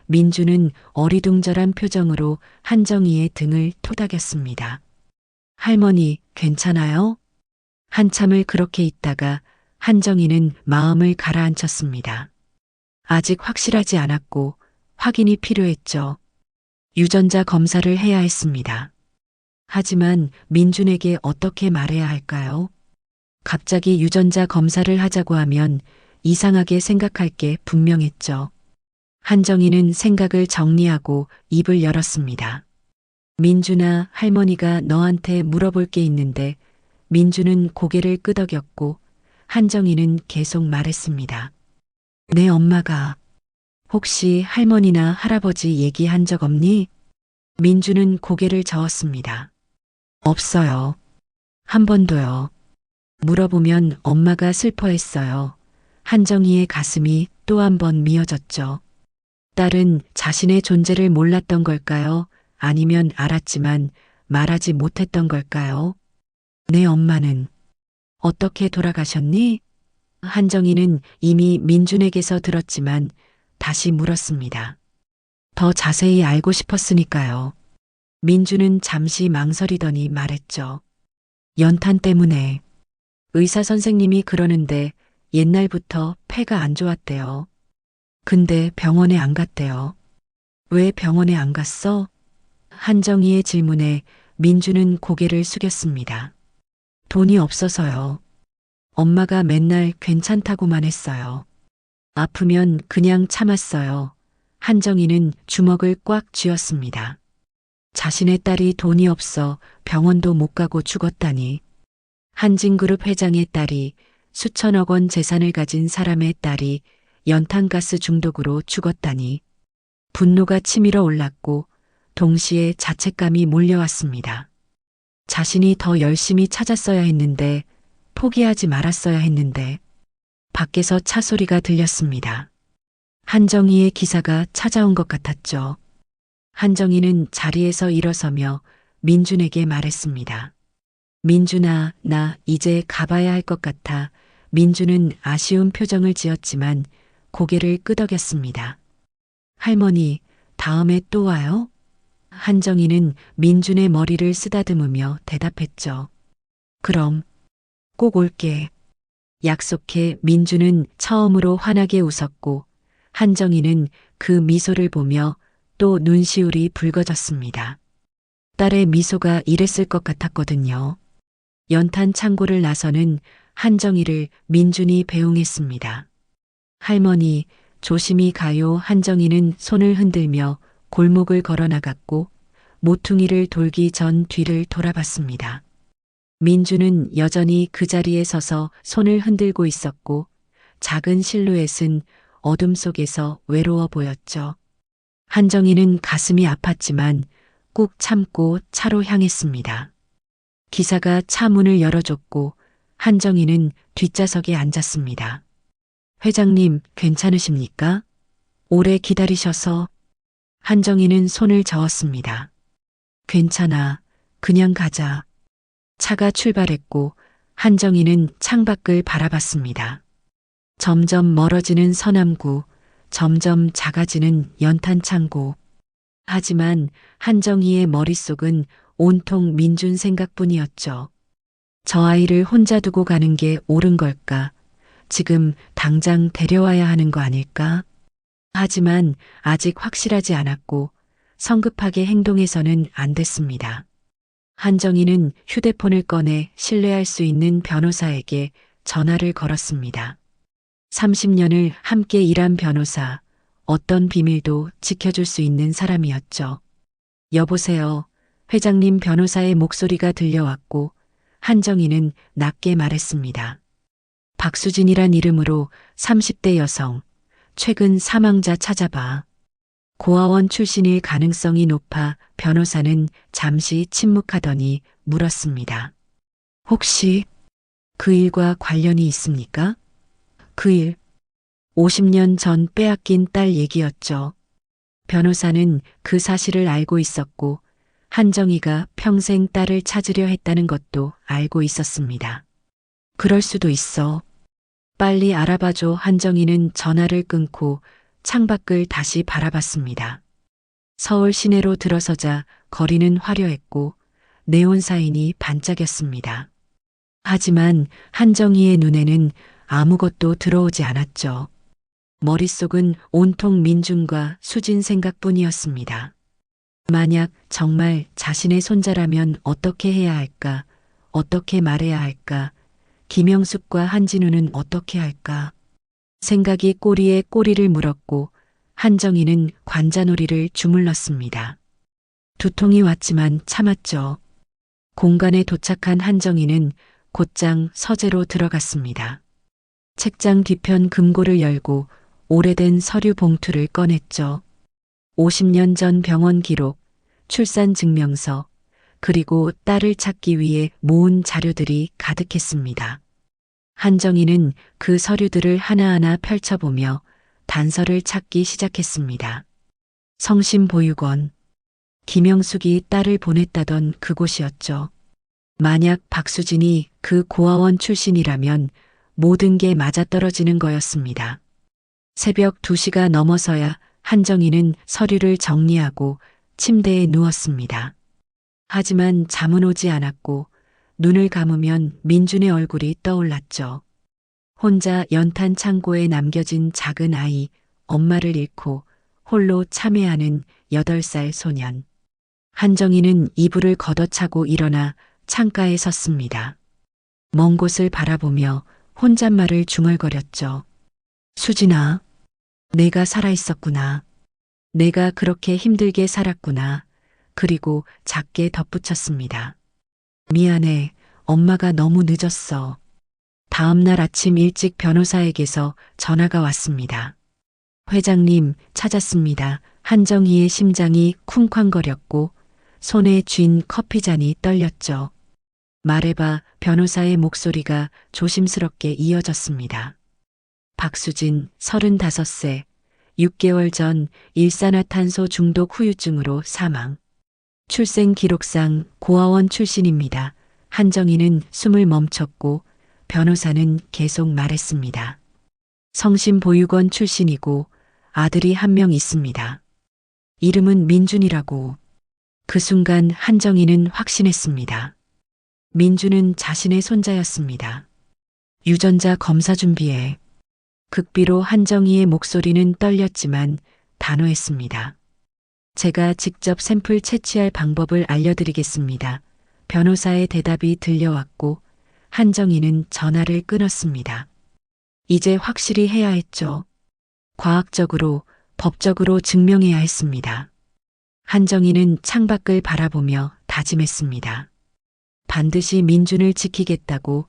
민준은 어리둥절한 표정으로 한정희의 등을 토닥였습니다. 할머니, 괜찮아요? 한참을 그렇게 있다가 한정희는 마음을 가라앉혔습니다. 아직 확실하지 않았고 확인이 필요했죠. 유전자 검사를 해야 했습니다. 하지만 민준에게 어떻게 말해야 할까요? 갑자기 유전자 검사를 하자고 하면 이상하게 생각할 게 분명했죠. 한정희는 생각을 정리하고 입을 열었습니다. 민준아, 할머니가 너한테 물어볼 게 있는데 민준은 고개를 끄덕였고 한정희는 계속 말했습니다. 내 엄마가 혹시 할머니나 할아버지 얘기한 적 없니? 민준은 고개를 저었습니다. 없어요. 한 번도요. 물어보면 엄마가 슬퍼했어요. 한정희의 가슴이 또 한 번 미어졌죠. 딸은 자신의 존재를 몰랐던 걸까요? 아니면 알았지만 말하지 못했던 걸까요? 내 엄마는 어떻게 돌아가셨니? 한정희는 이미 민준에게서 들었지만 다시 물었습니다. 더 자세히 알고 싶었으니까요. 민준은 잠시 망설이더니 말했죠. 연탄 때문에. 의사 선생님이 그러는데 옛날부터 폐가 안 좋았대요. 근데 병원에 안 갔대요. 왜 병원에 안 갔어? 한정희의 질문에 민주는 고개를 숙였습니다. 돈이 없어서요. 엄마가 맨날 괜찮다고만 했어요. 아프면 그냥 참았어요. 한정희는 주먹을 꽉 쥐었습니다. 자신의 딸이 돈이 없어 병원도 못 가고 죽었다니. 한진그룹 회장의 딸이 수천억 원 재산을 가진 사람의 딸이 연탄가스 중독으로 죽었다니. 분노가 치밀어 올랐고 동시에 자책감이 몰려왔습니다. 자신이 더 열심히 찾았어야 했는데, 포기하지 말았어야 했는데. 밖에서 차 소리가 들렸습니다. 한정희의 기사가 찾아온 것 같았죠. 한정희는 자리에서 일어서며 민준에게 말했습니다. 민준아, 나 이제 가봐야 할 것 같아. 민준은 아쉬운 표정을 지었지만 고개를 끄덕였습니다. 할머니, 다음에 또 와요? 한정희는 민준의 머리를 쓰다듬으며 대답했죠. 그럼 꼭 올게. 약속해. 민준은 처음으로 환하게 웃었고 한정희는 그 미소를 보며 또 눈시울이 붉어졌습니다. 딸의 미소가 이랬을 것 같았거든요. 연탄 창고를 나서는 한정희를 민준이 배웅했습니다. 할머니, 조심히 가요. 한정희는 손을 흔들며 골목을 걸어 나갔고 모퉁이를 돌기 전 뒤를 돌아봤습니다. 민주는 여전히 그 자리에 서서 손을 흔들고 있었고 작은 실루엣은 어둠 속에서 외로워 보였죠. 한정희는 가슴이 아팠지만 꾹 참고 차로 향했습니다. 기사가 차 문을 열어줬고 한정희는 뒷좌석에 앉았습니다. 회장님, 괜찮으십니까? 오래 기다리셔서. 한정희는 손을 저었습니다. 괜찮아. 그냥 가자. 차가 출발했고 한정희는 창밖을 바라봤습니다. 점점 멀어지는 서남구, 점점 작아지는 연탄창고. 하지만 한정희의 머릿속은 온통 민준 생각뿐이었죠. 저 아이를 혼자 두고 가는 게 옳은 걸까? 지금 당장 데려와야 하는 거 아닐까? 하지만 아직 확실하지 않았고 성급하게 행동해서는 안 됐습니다. 한정희는 휴대폰을 꺼내 신뢰할 수 있는 변호사에게 전화를 걸었습니다. 30년을 함께 일한 변호사, 어떤 비밀도 지켜줄 수 있는 사람이었죠. 여보세요. 회장님. 변호사의 목소리가 들려왔고 한정희는 낮게 말했습니다. 박수진이란 이름으로 30대 여성, 최근 사망자 찾아봐. 고아원 출신일 가능성이 높아 변호사는 잠시 침묵하더니 물었습니다. 혹시 그 일과 관련이 있습니까? 그 일, 50년 전 빼앗긴 딸 얘기였죠. 변호사는 그 사실을 알고 있었고 한정희가 평생 딸을 찾으려 했다는 것도 알고 있었습니다. 그럴 수도 있어. 빨리 알아봐줘. 한정희는 전화를 끊고 창밖을 다시 바라봤습니다. 서울 시내로 들어서자 거리는 화려했고 네온 사인이 반짝였습니다. 하지만 한정희의 눈에는 아무것도 들어오지 않았죠. 머릿속은 온통 민준과 수진 생각뿐이었습니다. 만약 정말 자신의 손자라면 어떻게 해야 할까? 어떻게 말해야 할까? 김영숙과 한진우는 어떻게 할까? 생각이 꼬리에 꼬리를 물었고 한정희는 관자놀이를 주물렀습니다. 두통이 왔지만 참았죠. 공간에 도착한 한정희는 곧장 서재로 들어갔습니다. 책장 뒤편 금고를 열고 오래된 서류 봉투를 꺼냈죠. 50년 전 병원 기록, 출산 증명서, 그리고 딸을 찾기 위해 모은 자료들이 가득했습니다. 한정희는 그 서류들을 하나하나 펼쳐보며 단서를 찾기 시작했습니다. 성심보육원, 김영숙이 딸을 보냈다던 그곳이었죠. 만약 박수진이 그 고아원 출신이라면 모든 게 맞아떨어지는 거였습니다. 새벽 2시가 넘어서야 한정희는 서류를 정리하고 침대에 누웠습니다. 하지만 잠은 오지 않았고 눈을 감으면 민준의 얼굴이 떠올랐죠. 혼자 연탄 창고에 남겨진 작은 아이, 엄마를 잃고 홀로 참회하는 8살 소년. 한정이는 이불을 걷어차고 일어나 창가에 섰습니다. 먼 곳을 바라보며 혼잣말을 중얼거렸죠. 수진아, 내가 살아있었구나. 내가 그렇게 힘들게 살았구나. 그리고 작게 덧붙였습니다. 미안해. 엄마가 너무 늦었어. 다음 날 아침 일찍 변호사에게서 전화가 왔습니다. 회장님, 찾았습니다. 한정희의 심장이 쿵쾅거렸고 손에 쥔 커피잔이 떨렸죠. 말해봐. 변호사의 목소리가 조심스럽게 이어졌습니다. 박수진, 35세, 6개월 전 일산화탄소 중독 후유증으로 사망. 출생 기록상 고아원 출신입니다. 한정희는 숨을 멈췄고 변호사는 계속 말했습니다. 성심보육원 출신이고 아들이 한 명 있습니다. 이름은 민준이라고. 그 순간 한정희는 확신했습니다. 민준은 자신의 손자였습니다. 유전자 검사 준비해. 극비로 한정희의 목소리는 떨렸지만 단호했습니다. 제가 직접 샘플 채취할 방법을 알려드리겠습니다. 변호사의 대답이 들려왔고 한정희는 전화를 끊었습니다. 이제 확실히 해야 했죠. 과학적으로, 법적으로 증명해야 했습니다. 한정희는 창밖을 바라보며 다짐했습니다. 반드시 민준을 지키겠다고,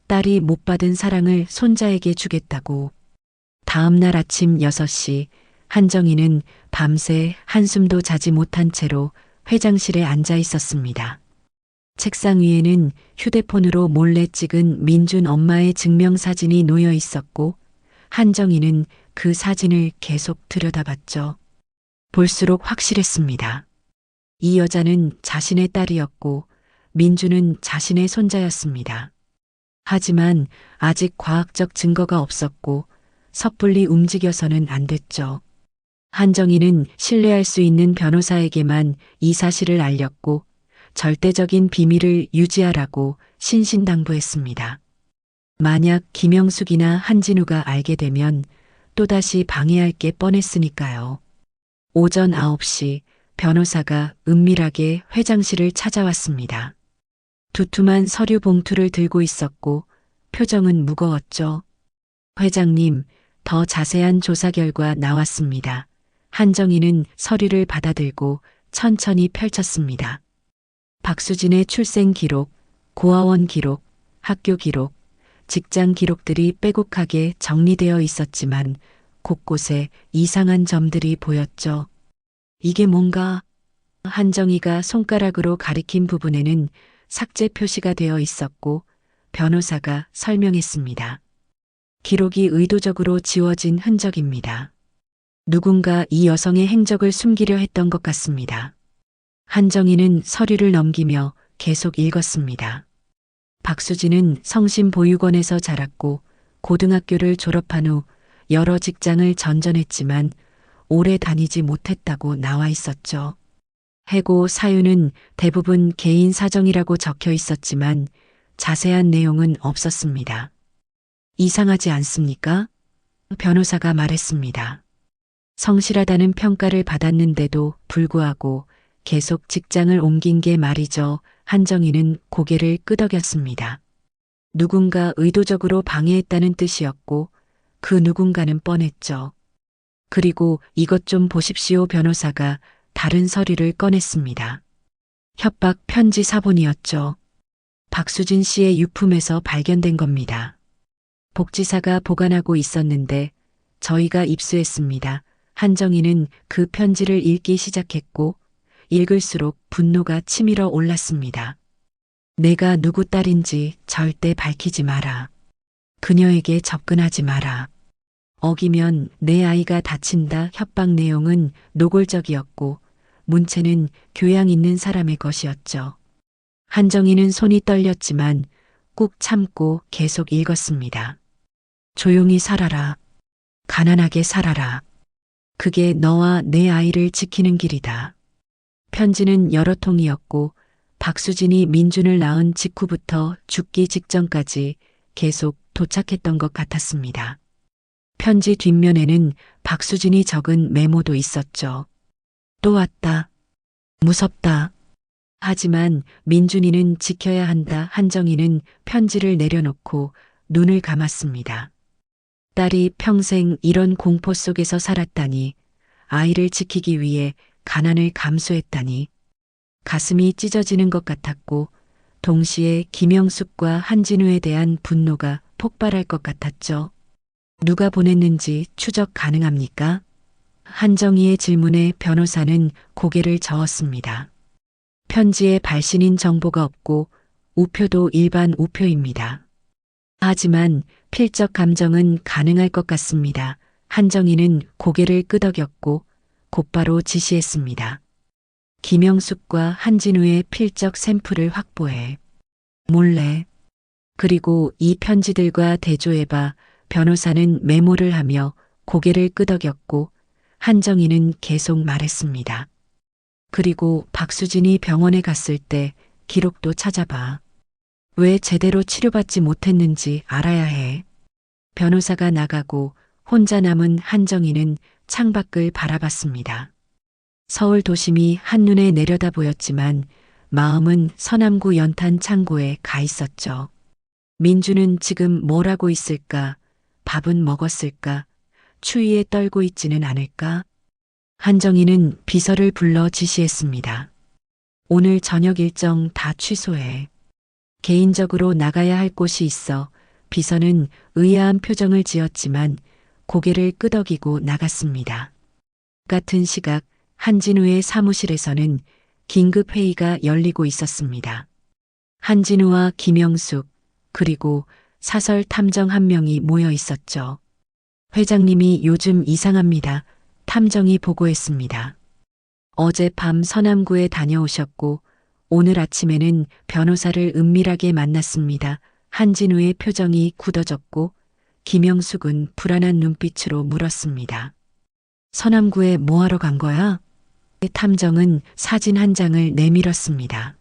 딸이 못 받은 사랑을 손자에게 주겠다고. 다음 날 아침 6시 한정희는 밤새 한숨도 자지 못한 채로 회장실에 앉아 있었습니다. 책상 위에는 휴대폰으로 몰래 찍은 민준 엄마의 증명사진이 놓여 있었고 한정희는 그 사진을 계속 들여다봤죠. 볼수록 확실했습니다. 이 여자는 자신의 딸이었고 민준은 자신의 손자였습니다. 하지만 아직 과학적 증거가 없었고 섣불리 움직여서는 안 됐죠. 한정희는 신뢰할 수 있는 변호사에게만 이 사실을 알렸고 절대적인 비밀을 유지하라고 신신당부했습니다. 만약 김영숙이나 한진우가 알게 되면 또다시 방해할 게 뻔했으니까요. 오전 9시 변호사가 은밀하게 회장실을 찾아왔습니다. 두툼한 서류 봉투를 들고 있었고 표정은 무거웠죠. 회장님, 더 자세한 조사 결과 나왔습니다. 한정희는 서류를 받아들고 천천히 펼쳤습니다. 박수진의 출생 기록, 고아원 기록, 학교 기록, 직장 기록들이 빼곡하게 정리되어 있었지만 곳곳에 이상한 점들이 보였죠. 이게 뭔가? 한정희가 손가락으로 가리킨 부분에는 삭제 표시가 되어 있었고 변호사가 설명했습니다. 기록이 의도적으로 지워진 흔적입니다. 누군가 이 여성의 행적을 숨기려 했던 것 같습니다. 한정희는 서류를 넘기며 계속 읽었습니다. 박수진은 성심보육원에서 자랐고 고등학교를 졸업한 후 여러 직장을 전전했지만 오래 다니지 못했다고 나와 있었죠. 해고 사유는 대부분 개인 사정이라고 적혀 있었지만 자세한 내용은 없었습니다. 이상하지 않습니까? 변호사가 말했습니다. 성실하다는 평가를 받았는데도 불구하고 계속 직장을 옮긴 게 말이죠. 한정희는 고개를 끄덕였습니다. 누군가 의도적으로 방해했다는 뜻이었고 그 누군가는 뻔했죠. 그리고 이것 좀 보십시오. 변호사가 다른 서류를 꺼냈습니다. 협박 편지 사본이었죠. 박수진 씨의 유품에서 발견된 겁니다. 복지사가 보관하고 있었는데 저희가 입수했습니다. 한정희는 그 편지를 읽기 시작했고 읽을수록 분노가 치밀어 올랐습니다. 내가 누구 딸인지 절대 밝히지 마라. 그녀에게 접근하지 마라. 어기면 내 아이가 다친다. 협박 내용은 노골적이었고 문체는 교양 있는 사람의 것이었죠. 한정희는 손이 떨렸지만 꾹 참고 계속 읽었습니다. 조용히 살아라. 가난하게 살아라. 그게 너와 내 아이를 지키는 길이다. 편지는 여러 통이었고 박수진이 민준을 낳은 직후부터 죽기 직전까지 계속 도착했던 것 같았습니다. 편지 뒷면에는 박수진이 적은 메모도 있었죠. 또 왔다. 무섭다. 하지만 민준이는 지켜야 한다. 한정희는 편지를 내려놓고 눈을 감았습니다. 딸이 평생 이런 공포 속에서 살았다니, 아이를 지키기 위해 가난을 감수했다니, 가슴이 찢어지는 것 같았고, 동시에 김영숙과 한진우에 대한 분노가 폭발할 것 같았죠. 누가 보냈는지 추적 가능합니까? 한정희의 질문에 변호사는 고개를 저었습니다. 편지에 발신인 정보가 없고 우표도 일반 우표입니다. 하지만 필적 감정은 가능할 것 같습니다. 한정희는 고개를 끄덕였고 곧바로 지시했습니다. 김영숙과 한진우의 필적 샘플을 확보해. 몰래. 그리고 이 편지들과 대조해봐. 변호사는 메모를 하며 고개를 끄덕였고 한정희는 계속 말했습니다. 그리고 박수진이 병원에 갔을 때 기록도 찾아봐. 왜 제대로 치료받지 못했는지 알아야 해. 변호사가 나가고 혼자 남은 한정희는 창밖을 바라봤습니다. 서울 도심이 한눈에 내려다 보였지만 마음은 서남구 연탄 창고에 가 있었죠. 민주는 지금 뭘 하고 있을까? 밥은 먹었을까? 추위에 떨고 있지는 않을까? 한정희는 비서를 불러 지시했습니다. 오늘 저녁 일정 다 취소해. 개인적으로 나가야 할 곳이 있어. 비서는 의아한 표정을 지었지만 고개를 끄덕이고 나갔습니다. 같은 시각 한진우의 사무실에서는 긴급 회의가 열리고 있었습니다. 한진우와 김영숙 그리고 사설 탐정 한 명이 모여 있었죠. 회장님이 요즘 이상합니다. 탐정이 보고했습니다. 어젯밤 서남구에 다녀오셨고 오늘 아침에는 변호사를 은밀하게 만났습니다. 한진우의 표정이 굳어졌고 김영숙은 불안한 눈빛으로 물었습니다. 서남구에 뭐하러 간 거야? 탐정은 사진 한 장을 내밀었습니다.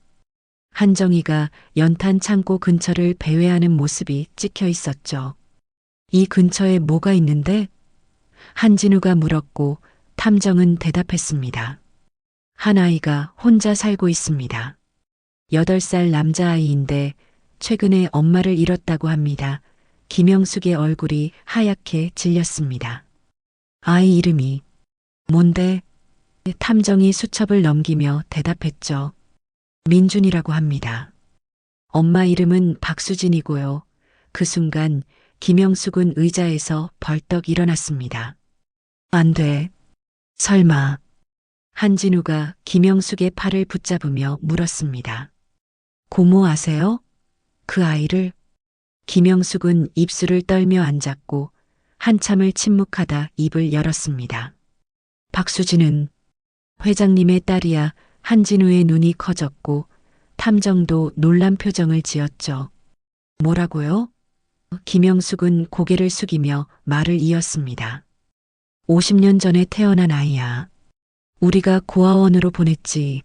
한정희가 연탄 창고 근처를 배회하는 모습이 찍혀 있었죠. 이 근처에 뭐가 있는데? 한진우가 물었고 탐정은 대답했습니다. 한 아이가 혼자 살고 있습니다. 8살 남자아이인데 최근에 엄마를 잃었다고 합니다. 김영숙의 얼굴이 하얗게 질렸습니다. 아이 이름이 뭔데? 탐정이 수첩을 넘기며 대답했죠. 민준이라고 합니다. 엄마 이름은 박수진이고요. 그 순간 김영숙은 의자에서 벌떡 일어났습니다. 안 돼. 설마. 한진우가 김영숙의 팔을 붙잡으며 물었습니다. 고모 아세요? 그 아이를? 김영숙은 입술을 떨며 앉았고 한참을 침묵하다 입을 열었습니다. 박수진은 회장님의 딸이야. 한진우의 눈이 커졌고 탐정도 놀란 표정을 지었죠. 뭐라고요? 김영숙은 고개를 숙이며 말을 이었습니다. 50년 전에 태어난 아이야. 우리가 고아원으로 보냈지.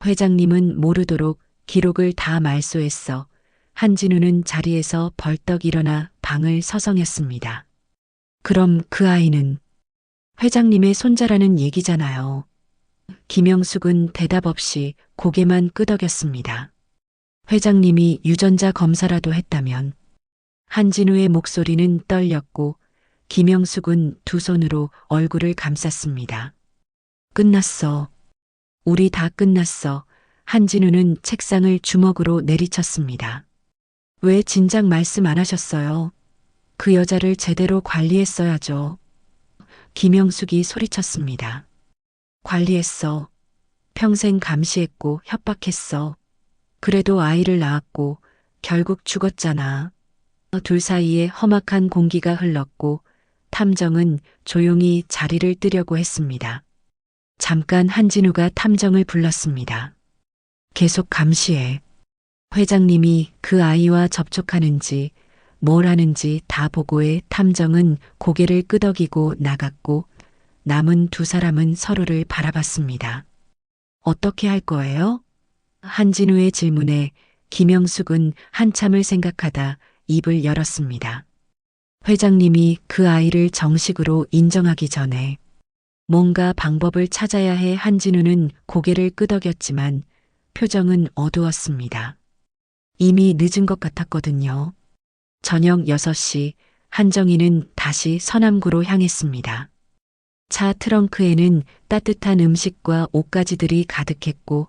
회장님은 모르도록 기록을 다 말소했어. 한진우는 자리에서 벌떡 일어나 방을 서성였습니다. 그럼 그 아이는 회장님의 손자라는 얘기잖아요. 김영숙은 대답 없이 고개만 끄덕였습니다. 회장님이 유전자 검사라도 했다면. 한진우의 목소리는 떨렸고 김영숙은 두 손으로 얼굴을 감쌌습니다. 끝났어. 우리 다 끝났어. 한진우는 책상을 주먹으로 내리쳤습니다. 왜 진작 말씀 안 하셨어요? 그 여자를 제대로 관리했어야죠. 김영숙이 소리쳤습니다. 관리했어. 평생 감시했고 협박했어. 그래도 아이를 낳았고 결국 죽었잖아. 둘 사이에 험악한 공기가 흘렀고 탐정은 조용히 자리를 뜨려고 했습니다. 잠깐 한진우가 탐정을 불렀습니다. 계속 감시해. 회장님이 그 아이와 접촉하는지 뭘 하는지 다 보고해. 탐정은 고개를 끄덕이고 나갔고 남은 두 사람은 서로를 바라봤습니다. 어떻게 할 거예요? 한진우의 질문에 김영숙은 한참을 생각하다 입을 열었습니다. 회장님이 그 아이를 정식으로 인정하기 전에 뭔가 방법을 찾아야 해 한진우는 고개를 끄덕였지만 표정은 어두웠습니다. 이미 늦은 것 같았거든요. 저녁 6시 한정희는 다시 서남구로 향했습니다. 차 트렁크에는 따뜻한 음식과 옷가지들이 가득했고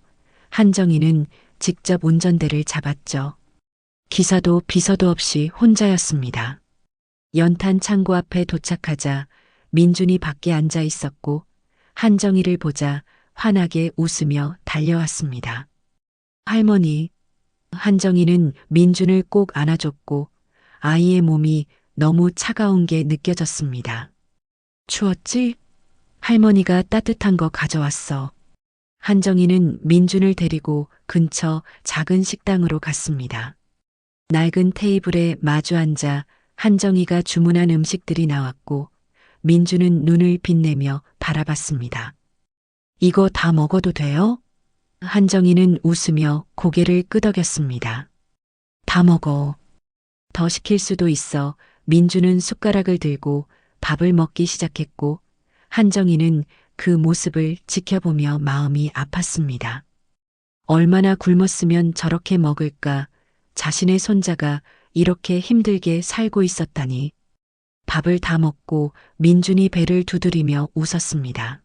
한정희는 직접 운전대를 잡았죠. 기사도 비서도 없이 혼자였습니다. 연탄 창고 앞에 도착하자 민준이 밖에 앉아 있었고 한정희를 보자 환하게 웃으며 달려왔습니다. 할머니, 한정희는 민준을 꼭 안아줬고 아이의 몸이 너무 차가운 게 느껴졌습니다. 추웠지? 할머니가 따뜻한 거 가져왔어. 한정희는 민준을 데리고 근처 작은 식당으로 갔습니다. 낡은 테이블에 마주 앉아 한정희가 주문한 음식들이 나왔고 민준은 눈을 빛내며 바라봤습니다. 이거 다 먹어도 돼요? 한정희는 웃으며 고개를 끄덕였습니다. 다 먹어. 더 시킬 수도 있어. 민준은 숟가락을 들고 밥을 먹기 시작했고 한정희는 그 모습을 지켜보며 마음이 아팠습니다. 얼마나 굶었으면 저렇게 먹을까. 자신의 손자가 이렇게 힘들게 살고 있었다니. 밥을 다 먹고 민준이 배를 두드리며 웃었습니다.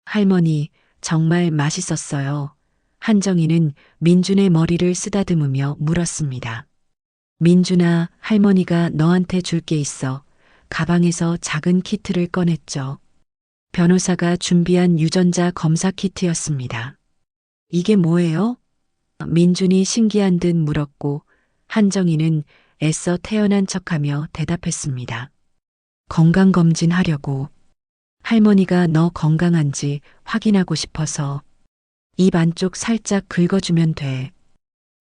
할머니, 정말 맛있었어요. 한정희는 민준의 머리를 쓰다듬으며 물었습니다. 민준아, 할머니가 너한테 줄 게 있어. 가방에서 작은 키트를 꺼냈죠. 변호사가 준비한 유전자 검사 키트였습니다. 이게 뭐예요? 민준이 신기한 듯 물었고 한정희는 애써 태어난 척하며 대답했습니다. 건강검진 하려고. 할머니가 너 건강한지 확인하고 싶어서. 입 안쪽 살짝 긁어주면 돼.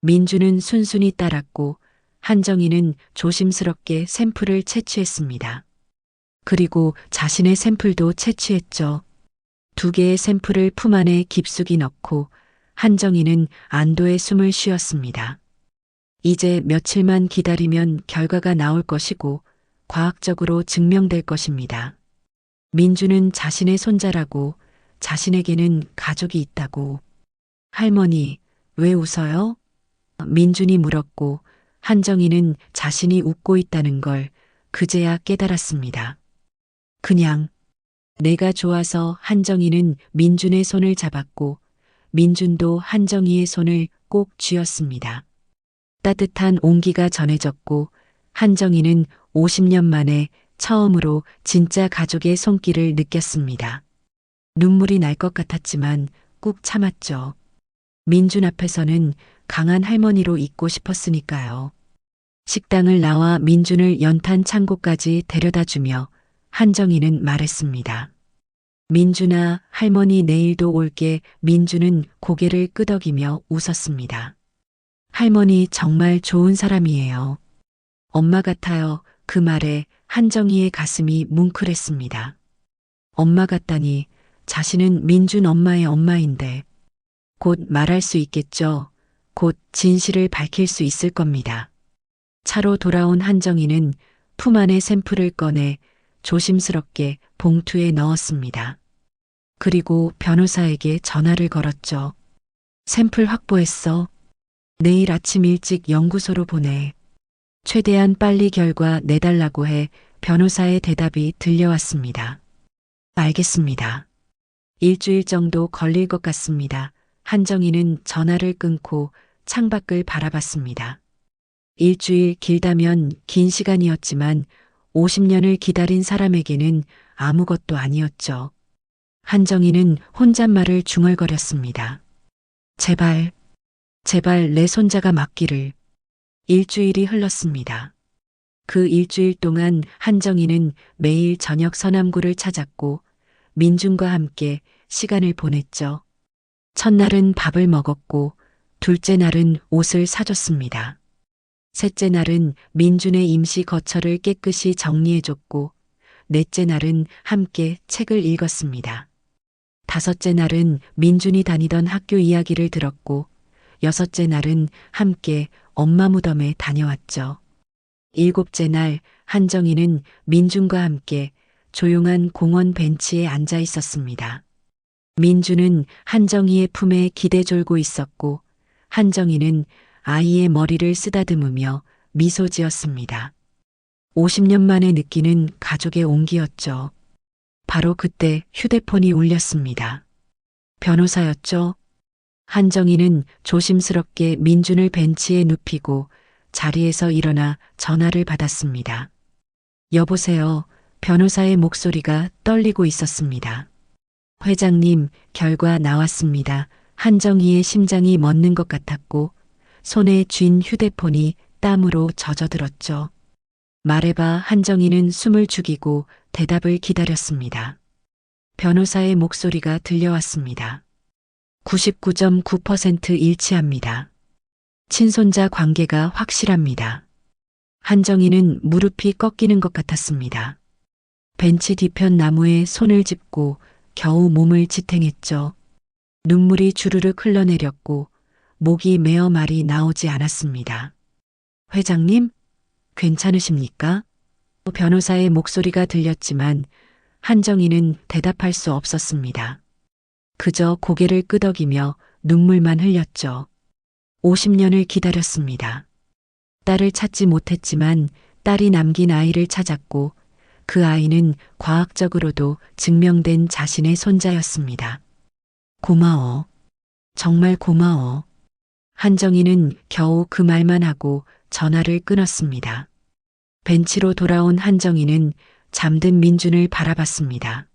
민준은 순순히 따랐고 한정희는 조심스럽게 샘플을 채취했습니다. 그리고 자신의 샘플도 채취했죠. 2개의 샘플을 품 안에 깊숙이 넣고 한정희는 안도의 숨을 쉬었습니다. 이제 며칠만 기다리면 결과가 나올 것이고 과학적으로 증명될 것입니다. 민준은 자신의 손자라고, 자신에게는 가족이 있다고. 할머니, 왜 웃어요? 민준이 물었고 한정희는 자신이 웃고 있다는 걸 그제야 깨달았습니다. 그냥 내가 좋아서. 한정희는 민준의 손을 잡았고 민준도 한정희의 손을 꼭 쥐었습니다. 따뜻한 온기가 전해졌고 한정희는 50년 만에 처음으로 진짜 가족의 손길을 느꼈습니다. 눈물이 날 것 같았지만 꾹 참았죠. 민준 앞에서는 강한 할머니로 있고 싶었으니까요. 식당을 나와 민준을 연탄 창고까지 데려다주며 한정희는 말했습니다. 민준아, 할머니 내일도 올게. 민준은 고개를 끄덕이며 웃었습니다. 할머니 정말 좋은 사람이에요. 엄마 같아요. 그 말에 한정희의 가슴이 뭉클했습니다. 엄마 같다니. 자신은 민준 엄마의 엄마인데. 곧 말할 수 있겠죠. 곧 진실을 밝힐 수 있을 겁니다. 차로 돌아온 한정희는 품 안의 샘플을 꺼내 조심스럽게 봉투에 넣었습니다. 그리고 변호사에게 전화를 걸었죠. 샘플 확보했어. 내일 아침 일찍 연구소로 보내. 최대한 빨리 결과 내달라고 해. 변호사의 대답이 들려왔습니다. 알겠습니다. 일주일 정도 걸릴 것 같습니다. 한정희는 전화를 끊고 창밖을 바라봤습니다. 일주일 길다면 긴 시간이었지만 50년을 기다린 사람에게는 아무것도 아니었죠. 한정희는 혼잣말을 중얼거렸습니다. 제발, 제발 내 손자가 맞기를. 일주일이 흘렀습니다. 그 일주일 동안 한정희는 매일 저녁 서남구를 찾았고 민준과 함께 시간을 보냈죠. 첫날은 밥을 먹었고 둘째 날은 옷을 사줬습니다. 셋째 날은 민준의 임시 거처를 깨끗이 정리해줬고 넷째 날은 함께 책을 읽었습니다. 다섯째 날은 민준이 다니던 학교 이야기를 들었고 여섯째 날은 함께 엄마 무덤에 다녀왔죠. 7째 날 한정희는 민준과 함께 조용한 공원 벤치에 앉아 있었습니다. 민준은 한정희의 품에 기대 졸고 있었고 한정희는 아이의 머리를 쓰다듬으며 미소 지었습니다. 50년 만에 느끼는 가족의 온기였죠. 바로 그때 휴대폰이 울렸습니다. 변호사였죠. 한정희는 조심스럽게 민준을 벤치에 눕히고 자리에서 일어나 전화를 받았습니다. 여보세요. 변호사의 목소리가 떨리고 있었습니다. 회장님, 결과 나왔습니다. 한정희의 심장이 멎는 것 같았고 손에 쥔 휴대폰이 땀으로 젖어들었죠. 말해봐. 한정희는 숨을 죽이고 대답을 기다렸습니다. 변호사의 목소리가 들려왔습니다. 99.9% 일치합니다. 친손자 관계가 확실합니다. 한정희는 무릎이 꺾이는 것 같았습니다. 벤치 뒤편 나무에 손을 짚고 겨우 몸을 지탱했죠. 눈물이 주르륵 흘러내렸고 목이 메어 말이 나오지 않았습니다. 회장님, 괜찮으십니까? 변호사의 목소리가 들렸지만 한정희는 대답할 수 없었습니다. 그저 고개를 끄덕이며 눈물만 흘렸죠. 50년을 기다렸습니다. 딸을 찾지 못했지만 딸이 남긴 아이를 찾았고 그 아이는 과학적으로도 증명된 자신의 손자였습니다. 고마워. 정말 고마워. 한정희는 겨우 그 말만 하고 전화를 끊었습니다. 벤치로 돌아온 한정희는 잠든 민준을 바라봤습니다.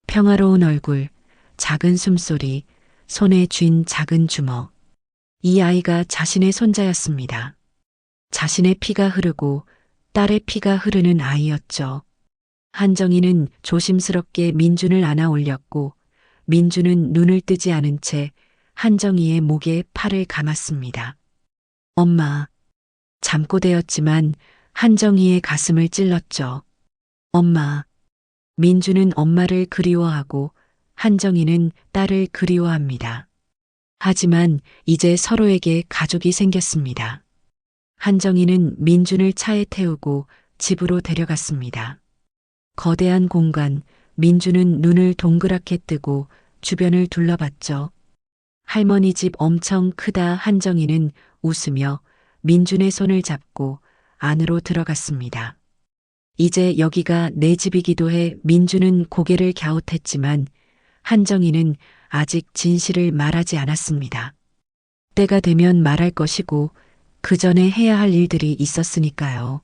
평화로운 얼굴, 작은 숨소리, 손에 쥔 작은 주먹. 이 아이가 자신의 손자였습니다. 자신의 피가 흐르고 딸의 피가 흐르는 아이였죠. 한정희는 조심스럽게 민준을 안아 올렸고 민준은 눈을 뜨지 않은 채 한정희의 목에 팔을 감았습니다. 엄마. 잠꼬대였지만 한정희의 가슴을 찔렀죠. 엄마. 민준은 엄마를 그리워하고 한정희는 딸을 그리워합니다. 하지만 이제 서로에게 가족이 생겼습니다. 한정희는 민준을 차에 태우고 집으로 데려갔습니다. 거대한 공간, 민준은 눈을 동그랗게 뜨고 주변을 둘러봤죠. 할머니 집 엄청 크다. 한정희는 웃으며 민준의 손을 잡고 안으로 들어갔습니다. 이제 여기가 내 집이기도 해. 민준은 고개를 갸웃했지만 한정희는 아직 진실을 말하지 않았습니다. 때가 되면 말할 것이고 그 전에 해야 할 일들이 있었으니까요.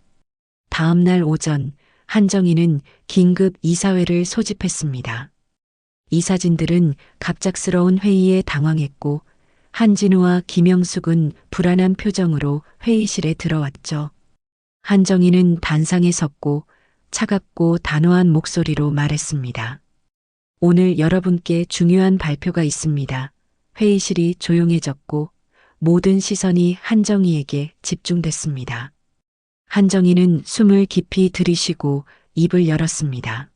다음 날 오전 한정희는 긴급 이사회를 소집했습니다. 이사진들은 갑작스러운 회의에 당황했고 한진우와 김영숙은 불안한 표정으로 회의실에 들어왔죠. 한정희는 단상에 섰고 차갑고 단호한 목소리로 말했습니다. 오늘 여러분께 중요한 발표가 있습니다. 회의실이 조용해졌고 모든 시선이 한정희에게 집중됐습니다. 한정희는 숨을 깊이 들이쉬고 입을 열었습니다.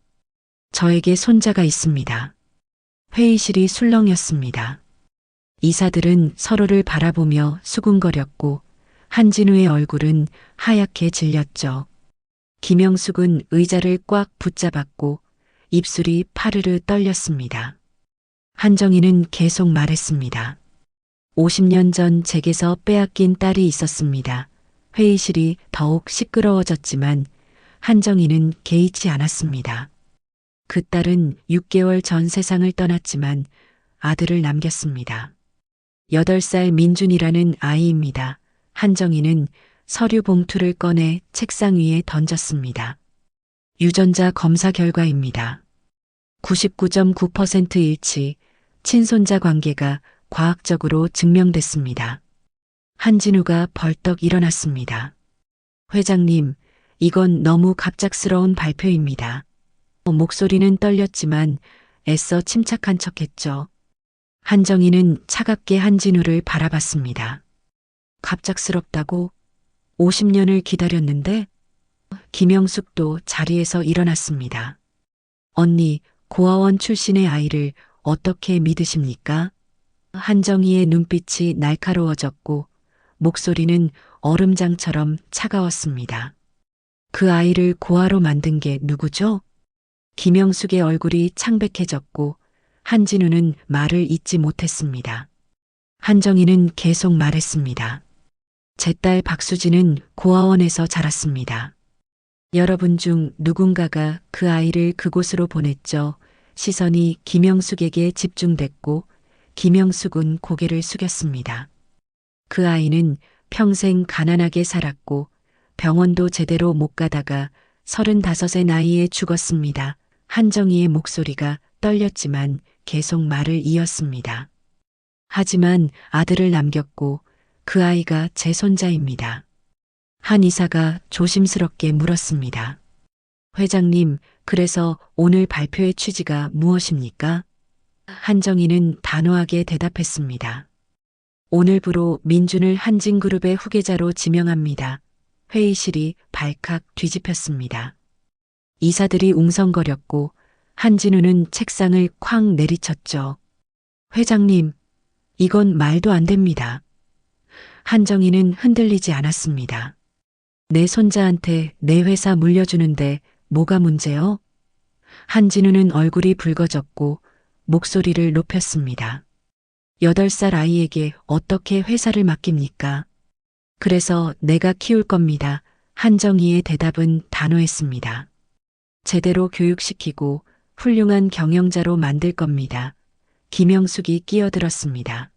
저에게 손자가 있습니다. 회의실이 술렁였습니다. 이사들은 서로를 바라보며 수군거렸고 한진우의 얼굴은 하얗게 질렸죠. 김영숙은 의자를 꽉 붙잡았고 입술이 파르르 떨렸습니다. 한정희는 계속 말했습니다. 50년 전 제게서 빼앗긴 딸이 있었습니다. 회의실이 더욱 시끄러워졌지만 한정희는 개의치 않았습니다. 그 딸은 6개월 전 세상을 떠났지만 아들을 남겼습니다. 8살 민준이라는 아이입니다. 한정희는 서류 봉투를 꺼내 책상 위에 던졌습니다. 유전자 검사 결과입니다. 99.9% 일치, 친손자 관계가 과학적으로 증명됐습니다. 한진우가 벌떡 일어났습니다. 회장님, 이건 너무 갑작스러운 발표입니다. 목소리는 떨렸지만 애써 침착한 척했죠. 한정희는 차갑게 한진우를 바라봤습니다. 갑작스럽다고? 50년을 기다렸는데? 김영숙도 자리에서 일어났습니다. 언니, 고아원 출신의 아이를 어떻게 믿으십니까? 한정희의 눈빛이 날카로워졌고 목소리는 얼음장처럼 차가웠습니다. 그 아이를 고아로 만든 게 누구죠? 김영숙의 얼굴이 창백해졌고 한진우는 말을 잇지 못했습니다. 한정희는 계속 말했습니다. 제 딸 박수진은 고아원에서 자랐습니다. 여러분 중 누군가가 그 아이를 그곳으로 보냈죠. 시선이 김영숙에게 집중됐고 김영숙은 고개를 숙였습니다. 그 아이는 평생 가난하게 살았고 병원도 제대로 못 가다가 35의 나이에 죽었습니다. 한정희의 목소리가 떨렸지만 계속 말을 이었습니다. 하지만 아들을 남겼고 그 아이가 제 손자입니다. 한 이사가 조심스럽게 물었습니다. 회장님, 그래서 오늘 발표의 취지가 무엇입니까? 한정희는 단호하게 대답했습니다. 오늘부로 민준을 한진그룹의 후계자로 지명합니다. 회의실이 발칵 뒤집혔습니다. 이사들이 웅성거렸고 한진우는 책상을 쾅 내리쳤죠. 회장님, 이건 말도 안 됩니다. 한정희는 흔들리지 않았습니다. 내 손자한테 내 회사 물려주는데 뭐가 문제요? 한진우는 얼굴이 붉어졌고 목소리를 높였습니다. 8살 아이에게 어떻게 회사를 맡깁니까? 그래서 내가 키울 겁니다. 한정희의 대답은 단호했습니다. 제대로 교육시키고 훌륭한 경영자로 만들 겁니다. 김영숙이 끼어들었습니다.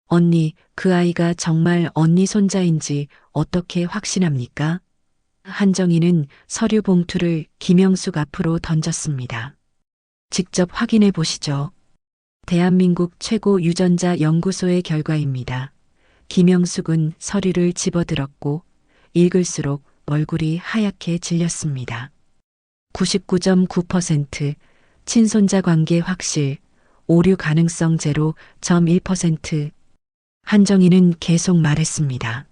언니, 그 아이가 정말 언니 손자인지 어떻게 확신합니까? 한정희는 서류 봉투를 김영숙 앞으로 던졌습니다. 직접 확인해 보시죠. 대한민국 최고 유전자 연구소의 결과입니다. 김영숙은 서류를 집어들었고 읽을수록 얼굴이 하얗게 질렸습니다. 99.9% 친손자 관계 확실, 오류 가능성 0.1%. 한정희는 계속 말했습니다.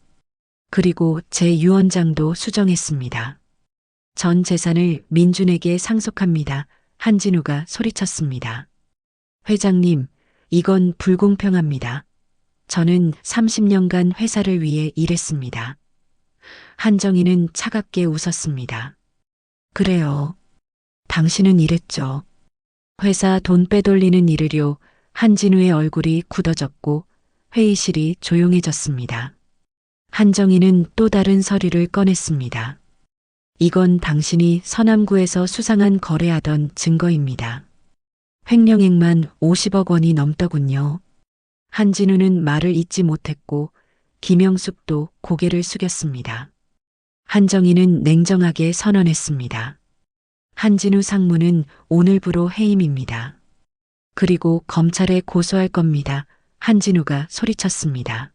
그리고 제 유언장도 수정했습니다. 전 재산을 민준에게 상속합니다. 한진우가 소리쳤습니다. 회장님, 이건 불공평합니다. 저는 30년간 회사를 위해 일했습니다. 한정희는 차갑게 웃었습니다. 그래요. 당신은 일했죠. 회사 돈 빼돌리는 일을요. 한진우의 얼굴이 굳어졌고 회의실이 조용해졌습니다. 한정희는 또 다른 서류를 꺼냈습니다. 이건 당신이 서남구에서 수상한 거래하던 증거입니다. 횡령액만 50억 원이 넘더군요. 한진우는 말을 잇지 못했고 김영숙도 고개를 숙였습니다. 한정희는 냉정하게 선언했습니다. 한진우 상무는 오늘부로 해임입니다. 그리고 검찰에 고소할 겁니다. 한진우가 소리쳤습니다.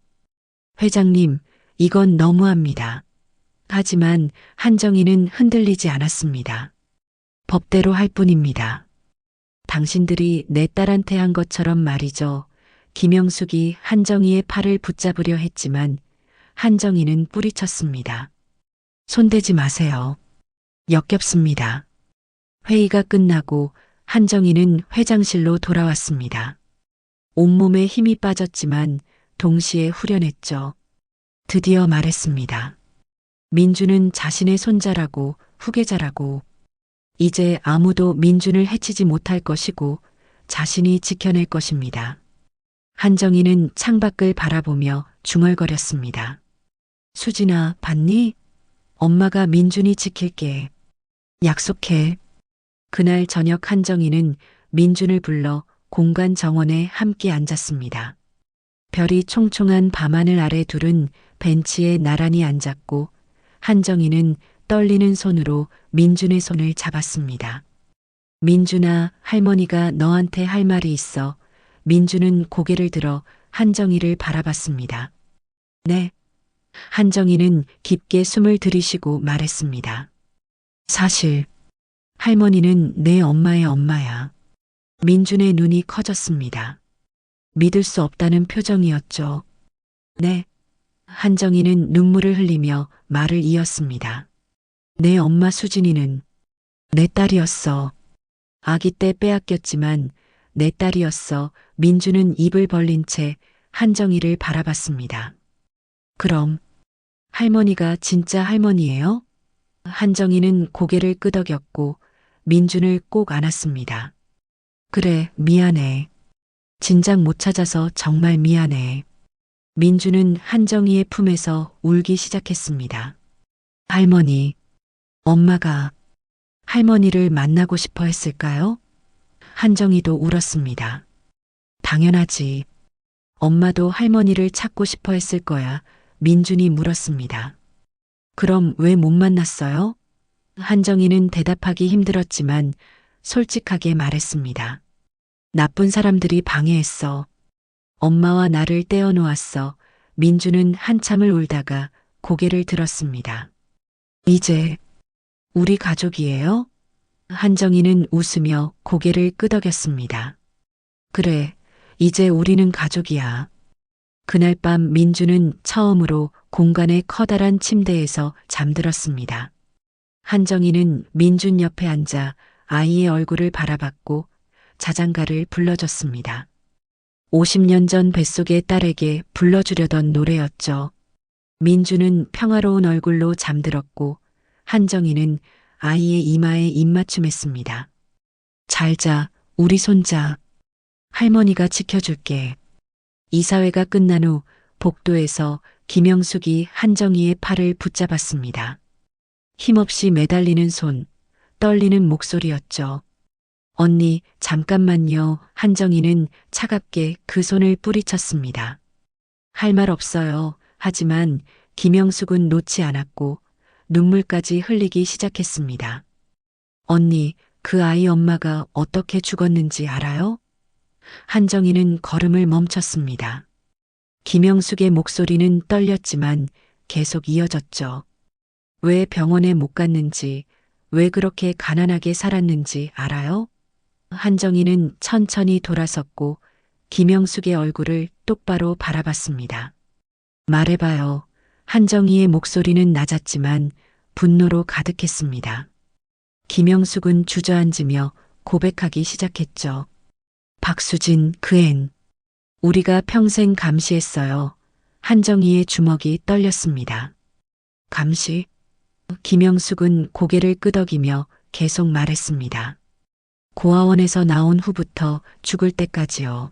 회장님, 이건 너무합니다. 하지만 한정희는 흔들리지 않았습니다. 법대로 할 뿐입니다. 당신들이 내 딸한테 한 것처럼 말이죠. 김영숙이 한정희의 팔을 붙잡으려 했지만 한정희는 뿌리쳤습니다. 손대지 마세요. 역겹습니다. 회의가 끝나고 한정희는 회장실로 돌아왔습니다. 온몸에 힘이 빠졌지만 동시에 후련했죠. 드디어 말했습니다. 민준은 자신의 손자라고 후계자라고. 이제 아무도 민준을 해치지 못할 것이고 자신이 지켜낼 것입니다. 한정희는 창밖을 바라보며 중얼거렸습니다. 수진아, 봤니? 엄마가 민준이 지킬게. 약속해. 그날 저녁 한정희는 민준을 불러 공간 정원에 함께 앉았습니다. 별이 총총한 밤하늘 아래 둘은 벤치에 나란히 앉았고 한정희는 떨리는 손으로 민준의 손을 잡았습니다. 민준아, 할머니가 너한테 할 말이 있어. 민준은 고개를 들어 한정희를 바라봤습니다. 네. 한정희는 깊게 숨을 들이쉬고 말했습니다. 사실 할머니는 내 엄마의 엄마야. 민준의 눈이 커졌습니다. 믿을 수 없다는 표정이었죠. 네. 한정희는 눈물을 흘리며 말을 이었습니다. 내 엄마 수진이는 내 딸이었어. 아기 때 빼앗겼지만 내 딸이었어. 민준은 입을 벌린 채 한정희를 바라봤습니다. 그럼 할머니가 진짜 할머니예요? 한정희는 고개를 끄덕였고 민준을 꼭 안았습니다. 그래, 미안해. 진작 못 찾아서 정말 미안해. 민준은 한정희의 품에서 울기 시작했습니다. 할머니, 엄마가 할머니를 만나고 싶어 했을까요? 한정희도 울었습니다. 당연하지. 엄마도 할머니를 찾고 싶어 했을 거야. 민준이 물었습니다. 그럼 왜 못 만났어요? 한정희는 대답하기 힘들었지만 솔직하게 말했습니다. 나쁜 사람들이 방해했어. 엄마와 나를 떼어놓았어. 민준은 한참을 울다가 고개를 들었습니다. 이제 우리 가족이에요? 한정희는 웃으며 고개를 끄덕였습니다. 그래, 이제 우리는 가족이야. 그날 밤 민준은 처음으로 공간의 커다란 침대에서 잠들었습니다. 한정희는 민준 옆에 앉아 아이의 얼굴을 바라봤고 자장가를 불러줬습니다. 50년 전 뱃속의 딸에게 불러주려던 노래였죠. 민준은 평화로운 얼굴로 잠들었고 한정희는 아이의 이마에 입맞춤했습니다. 잘 자, 우리 손자. 할머니가 지켜줄게. 이사회가 끝난 후 복도에서 김영숙이 한정희의 팔을 붙잡았습니다. 힘없이 매달리는 손, 떨리는 목소리였죠. 언니, 잠깐만요. 한정희는 차갑게 그 손을 뿌리쳤습니다. 할 말 없어요. 하지만 김영숙은 놓지 않았고 눈물까지 흘리기 시작했습니다. 언니, 그 아이 엄마가 어떻게 죽었는지 알아요? 한정희는 걸음을 멈췄습니다. 김영숙의 목소리는 떨렸지만 계속 이어졌죠. 왜 병원에 못 갔는지, 왜 그렇게 가난하게 살았는지 알아요? 한정희는 천천히 돌아섰고 김영숙의 얼굴을 똑바로 바라봤습니다. 말해봐요. 한정희의 목소리는 낮았지만 분노로 가득했습니다. 김영숙은 주저앉으며 고백하기 시작했죠. 박수진, 그 앤. 우리가 평생 감시했어요. 한정희의 주먹이 떨렸습니다. 감시? 김영숙은 고개를 끄덕이며 계속 말했습니다. 고아원에서 나온 후부터 죽을 때까지요.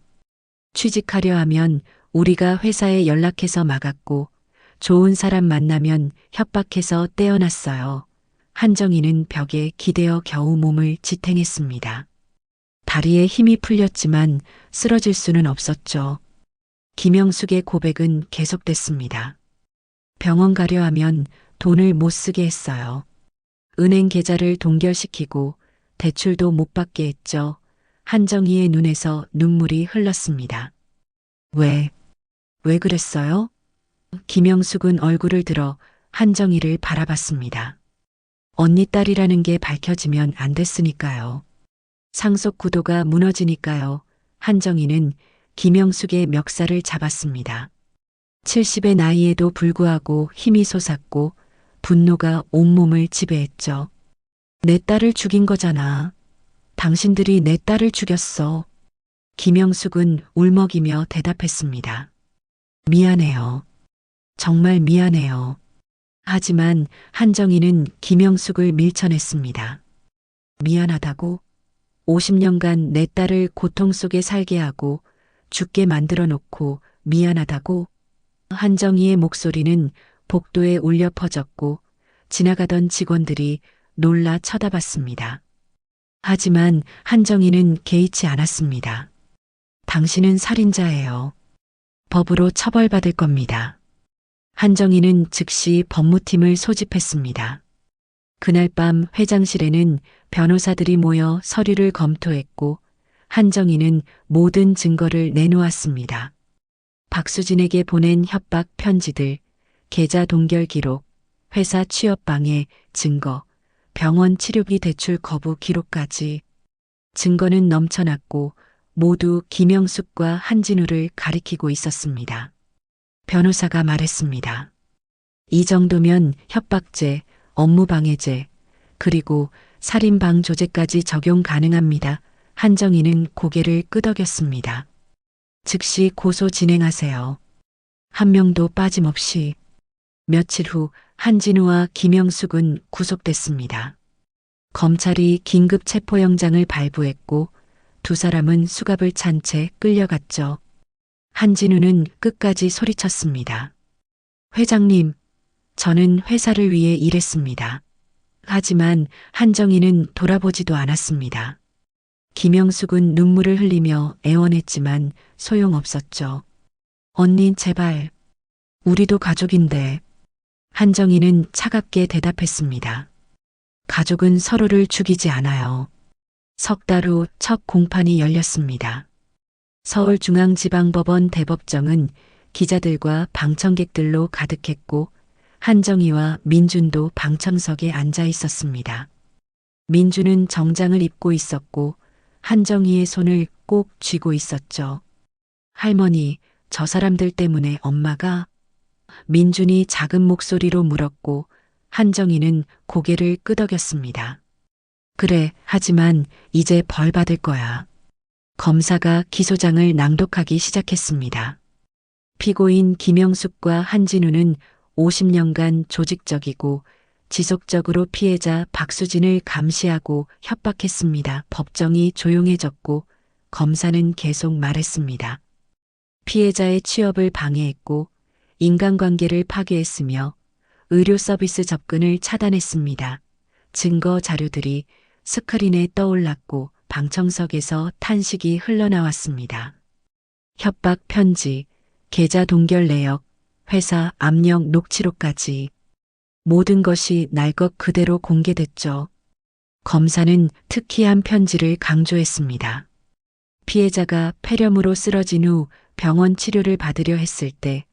취직하려 하면 우리가 회사에 연락해서 막았고 좋은 사람 만나면 협박해서 떼어놨어요. 한정희는 벽에 기대어 겨우 몸을 지탱했습니다. 다리에 힘이 풀렸지만 쓰러질 수는 없었죠. 김영숙의 고백은 계속됐습니다. 병원 가려 하면 돈을 못 쓰게 했어요. 은행 계좌를 동결시키고 대출도 못 받게 했죠. 한정희의 눈에서 눈물이 흘렀습니다. 왜 그랬어요? 김영숙은 얼굴을 들어 한정희를 바라봤습니다. 언니 딸이라는 게 밝혀지면 안 됐으니까요. 상속 구도가 무너지니까요. 한정희는 김영숙의 멱살을 잡았습니다. 70의 나이에도 불구하고 힘이 솟았고 분노가 온몸을 지배했죠. 내 딸을 죽인 거잖아. 당신들이 내 딸을 죽였어. 김영숙은 울먹이며 대답했습니다. 미안해요. 정말 미안해요. 하지만 한정희는 김영숙을 밀쳐냈습니다. 미안하다고? 50년간 내 딸을 고통 속에 살게 하고 죽게 만들어 놓고 미안하다고? 한정희의 목소리는 복도에 울려 퍼졌고 지나가던 직원들이 놀라 쳐다봤습니다. 하지만 한정희는 개의치 않았습니다. 당신은 살인자예요. 법으로 처벌받을 겁니다. 한정희는 즉시 법무팀을 소집했습니다. 그날 밤 회장실에는 변호사들이 모여 서류를 검토했고 한정희는 모든 증거를 내놓았습니다. 박수진에게 보낸 협박 편지들, 계좌 동결 기록, 회사 취업 방해 증거, 병원 치료비 대출 거부 기록까지. 증거는 넘쳐났고 모두 김영숙과 한진우를 가리키고 있었습니다. 변호사가 말했습니다. 이 정도면 협박죄, 업무방해죄, 그리고 살인방조죄까지 적용 가능합니다. 한정희는 고개를 끄덕였습니다. 즉시 고소 진행하세요. 한 명도 빠짐없이. 며칠 후 한진우와 김영숙은 구속됐습니다. 검찰이 긴급 체포영장을 발부했고 두 사람은 수갑을 찬 채 끌려갔죠. 한진우는 끝까지 소리쳤습니다. 회장님, 저는 회사를 위해 일했습니다. 하지만 한정희는 돌아보지도 않았습니다. 김영숙은 눈물을 흘리며 애원했지만 소용없었죠. 언니, 제발. 우리도 가족인데. 한정희는 차갑게 대답했습니다. 가족은 서로를 죽이지 않아요. 석 달 후 첫 공판이 열렸습니다. 서울중앙지방법원 대법정은 기자들과 방청객들로 가득했고 한정희와 민준도 방청석에 앉아 있었습니다. 민준은 정장을 입고 있었고 한정희의 손을 꼭 쥐고 있었죠. 할머니, 저 사람들 때문에 엄마가... 민준이 작은 목소리로 물었고 한정희는 고개를 끄덕였습니다. 그래, 하지만 이제 벌 받을 거야. 검사가 기소장을 낭독하기 시작했습니다. 피고인 김영숙과 한진우는 50년간 조직적이고 지속적으로 피해자 박수진을 감시하고 협박했습니다. 법정이 조용해졌고 검사는 계속 말했습니다. 피해자의 취업을 방해했고 인간관계를 파괴했으며 의료 서비스 접근을 차단했습니다. 증거 자료들이 스크린에 떠올랐고 방청석에서 탄식이 흘러나왔습니다. 협박 편지, 계좌 동결 내역, 회사 압력 녹취록까지 모든 것이 날 것 그대로 공개됐죠. 검사는 특이한 편지를 강조했습니다. 피해자가 폐렴으로 쓰러진 후 병원 치료를 받으려 했을 때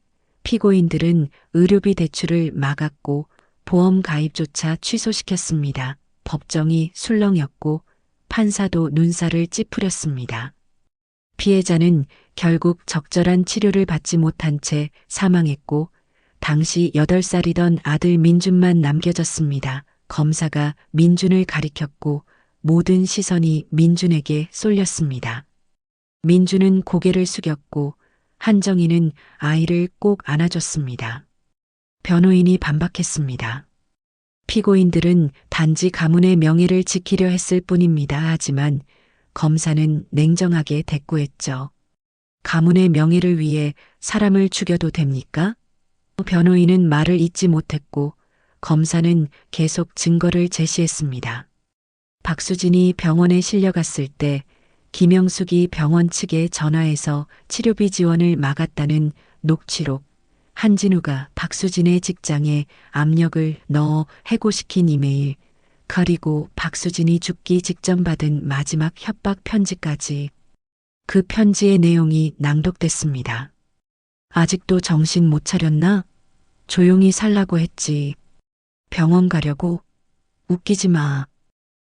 피고인들은 의료비 대출을 막았고 보험 가입조차 취소시켰습니다. 법정이 술렁였고 판사도 눈살을 찌푸렸습니다. 피해자는 결국 적절한 치료를 받지 못한 채 사망했고 당시 8살이던 아들 민준만 남겨졌습니다. 검사가 민준을 가리켰고 모든 시선이 민준에게 쏠렸습니다. 민준은 고개를 숙였고 한정희는 아이를 꼭 안아줬습니다. 변호인이 반박했습니다. 피고인들은 단지 가문의 명예를 지키려 했을 뿐입니다. 하지만 검사는 냉정하게 대꾸했죠. 가문의 명예를 위해 사람을 죽여도 됩니까? 변호인은 말을 잇지 못했고 검사는 계속 증거를 제시했습니다. 박수진이 병원에 실려갔을 때 김영숙이 병원 측에 전화해서 치료비 지원을 막았다는 녹취록, 한진우가 박수진의 직장에 압력을 넣어 해고시킨 이메일, 그리고 박수진이 죽기 직전 받은 마지막 협박 편지까지 그 편지의 내용이 낭독됐습니다. 아직도 정신 못 차렸나? 조용히 살라고 했지. 병원 가려고? 웃기지 마.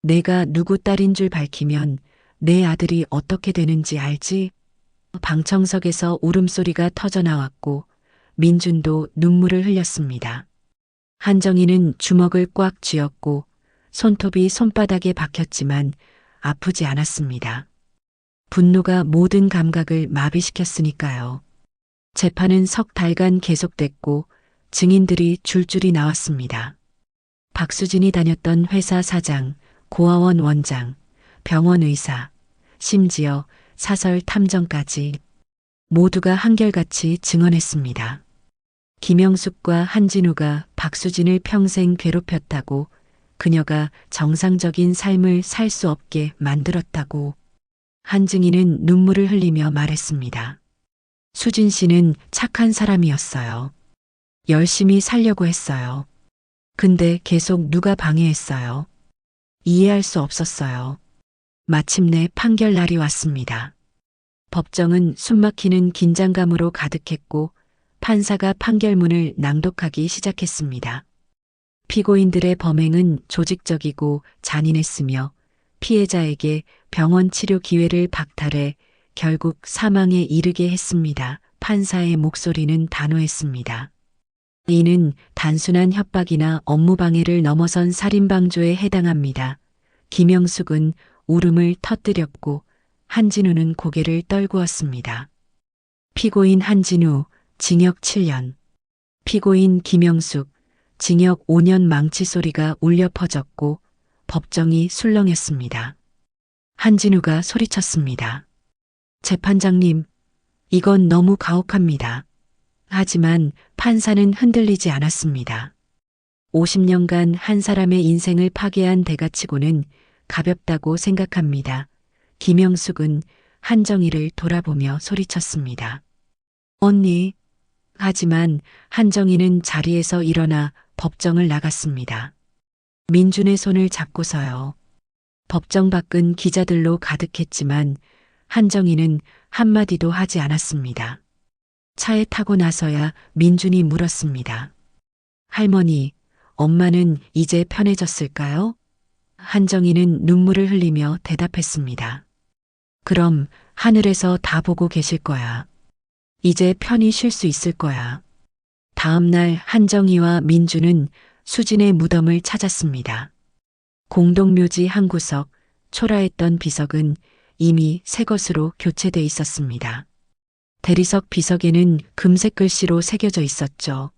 내가 누구 딸인 줄 밝히면 내 아들이 어떻게 되는지 알지? 방청석에서 울음소리가 터져나왔고 민준도 눈물을 흘렸습니다. 한정희는 주먹을 꽉 쥐었고 손톱이 손바닥에 박혔지만 아프지 않았습니다. 분노가 모든 감각을 마비시켰으니까요. 재판은 석 달간 계속됐고 증인들이 줄줄이 나왔습니다. 박수진이 다녔던 회사 사장, 고아원 원장, 병원 의사, 심지어 사설 탐정까지 모두가 한결같이 증언했습니다. 김영숙과 한진우가 박수진을 평생 괴롭혔다고, 그녀가 정상적인 삶을 살 수 없게 만들었다고. 한증인은 눈물을 흘리며 말했습니다. 수진 씨는 착한 사람이었어요. 열심히 살려고 했어요. 근데 계속 누가 방해했어요. 이해할 수 없었어요. 마침내 판결 날이 왔습니다. 법정은 숨막히는 긴장감으로 가득했고 판사가 판결문을 낭독하기 시작했습니다. 피고인들의 범행은 조직적이고 잔인했으며 피해자에게 병원 치료 기회를 박탈해 결국 사망에 이르게 했습니다. 판사의 목소리는 단호했습니다. 이는 단순한 협박이나 업무방해를 넘어선 살인방조에 해당합니다. 김영숙은 울음을 터뜨렸고 한진우는 고개를 떨구었습니다. 피고인 한진우, 징역 7년. 피고인 김영숙, 징역 5년 망치 소리가 울려 퍼졌고 법정이 술렁였습니다. 한진우가 소리쳤습니다. 재판장님, 이건 너무 가혹합니다. 하지만 판사는 흔들리지 않았습니다. 50년간 한 사람의 인생을 파괴한 대가치고는 가볍다고 생각합니다. 김영숙은 한정희를 돌아보며 소리쳤습니다. 언니. 하지만 한정희는 자리에서 일어나 법정을 나갔습니다. 민준의 손을 잡고서요. 법정 밖은 기자들로 가득했지만 한정희는 한마디도 하지 않았습니다. 차에 타고 나서야 민준이 물었습니다. 할머니, 엄마는 이제 편해졌을까요? 한정희는 눈물을 흘리며 대답했습니다. 그럼 하늘에서 다 보고 계실 거야. 이제 편히 쉴 수 있을 거야. 다음 날 한정희와 민준은 수진의 무덤을 찾았습니다. 공동묘지 한 구석, 초라했던 비석은 이미 새 것으로 교체돼 있었습니다. 대리석 비석에는 금색 글씨로 새겨져 있었죠.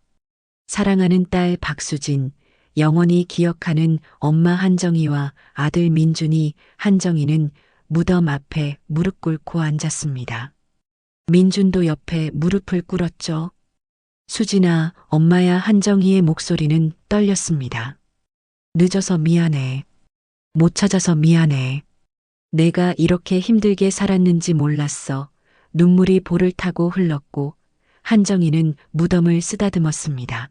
사랑하는 딸 박수진, 영원히 기억하는 엄마 한정희와 아들 민준이. 한정희는 무덤 앞에 무릎 꿇고 앉았습니다. 민준도 옆에 무릎을 꿇었죠. 수진아, 엄마야. 한정희의 목소리는 떨렸습니다. 늦어서 미안해. 못 찾아서 미안해. 내가 이렇게 힘들게 살았는지 몰랐어. 눈물이 볼을 타고 흘렀고 한정희는 무덤을 쓰다듬었습니다.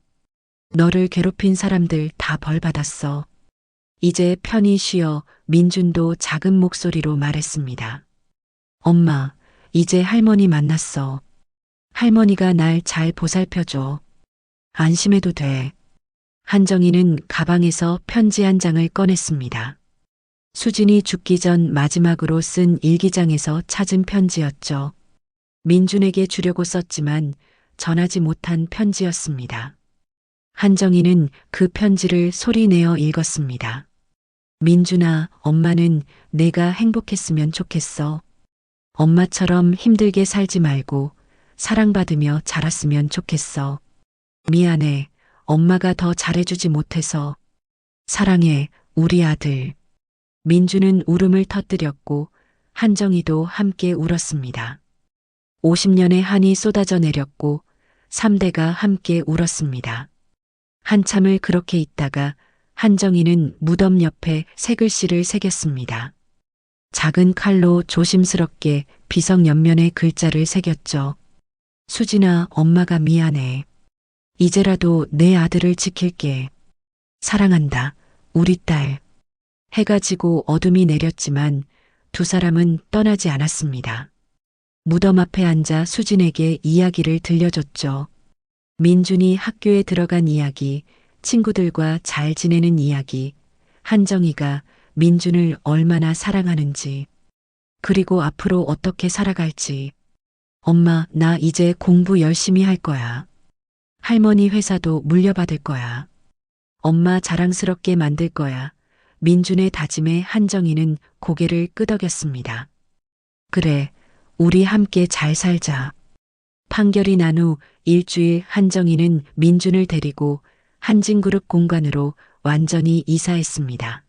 너를 괴롭힌 사람들 다 벌 받았어. 이제 편히 쉬어. 민준도 작은 목소리로 말했습니다. 엄마, 이제 할머니 만났어. 할머니가 날 잘 보살펴줘. 안심해도 돼. 한정희는 가방에서 편지 한 장을 꺼냈습니다. 수진이 죽기 전 마지막으로 쓴 일기장에서 찾은 편지였죠. 민준에게 주려고 썼지만 전하지 못한 편지였습니다. 한정희는 그 편지를 소리내어 읽었습니다. 민준아, 엄마는 내가 행복했으면 좋겠어. 엄마처럼 힘들게 살지 말고 사랑받으며 자랐으면 좋겠어. 미안해. 엄마가 더 잘해주지 못해서. 사랑해, 우리 아들. 민준은 울음을 터뜨렸고 한정희도 함께 울었습니다. 50년의 한이 쏟아져 내렸고 3대가 함께 울었습니다. 한참을 그렇게 있다가 한정희는 무덤 옆에 새 글씨를 새겼습니다. 작은 칼로 조심스럽게 비석 옆면에 글자를 새겼죠. 수진아, 엄마가 미안해. 이제라도 내 아들을 지킬게. 사랑한다, 우리 딸. 해가 지고 어둠이 내렸지만 두 사람은 떠나지 않았습니다. 무덤 앞에 앉아 수진에게 이야기를 들려줬죠. 민준이 학교에 들어간 이야기, 친구들과 잘 지내는 이야기, 한정희가 민준을 얼마나 사랑하는지, 그리고 앞으로 어떻게 살아갈지. 엄마, 나 이제 공부 열심히 할 거야. 할머니 회사도 물려받을 거야. 엄마 자랑스럽게 만들 거야. 민준의 다짐에 한정희는 고개를 끄덕였습니다. 그래, 우리 함께 잘 살자. 판결이 난 후 일주일 한정희는 민준을 데리고 한진그룹 공간으로 완전히 이사했습니다.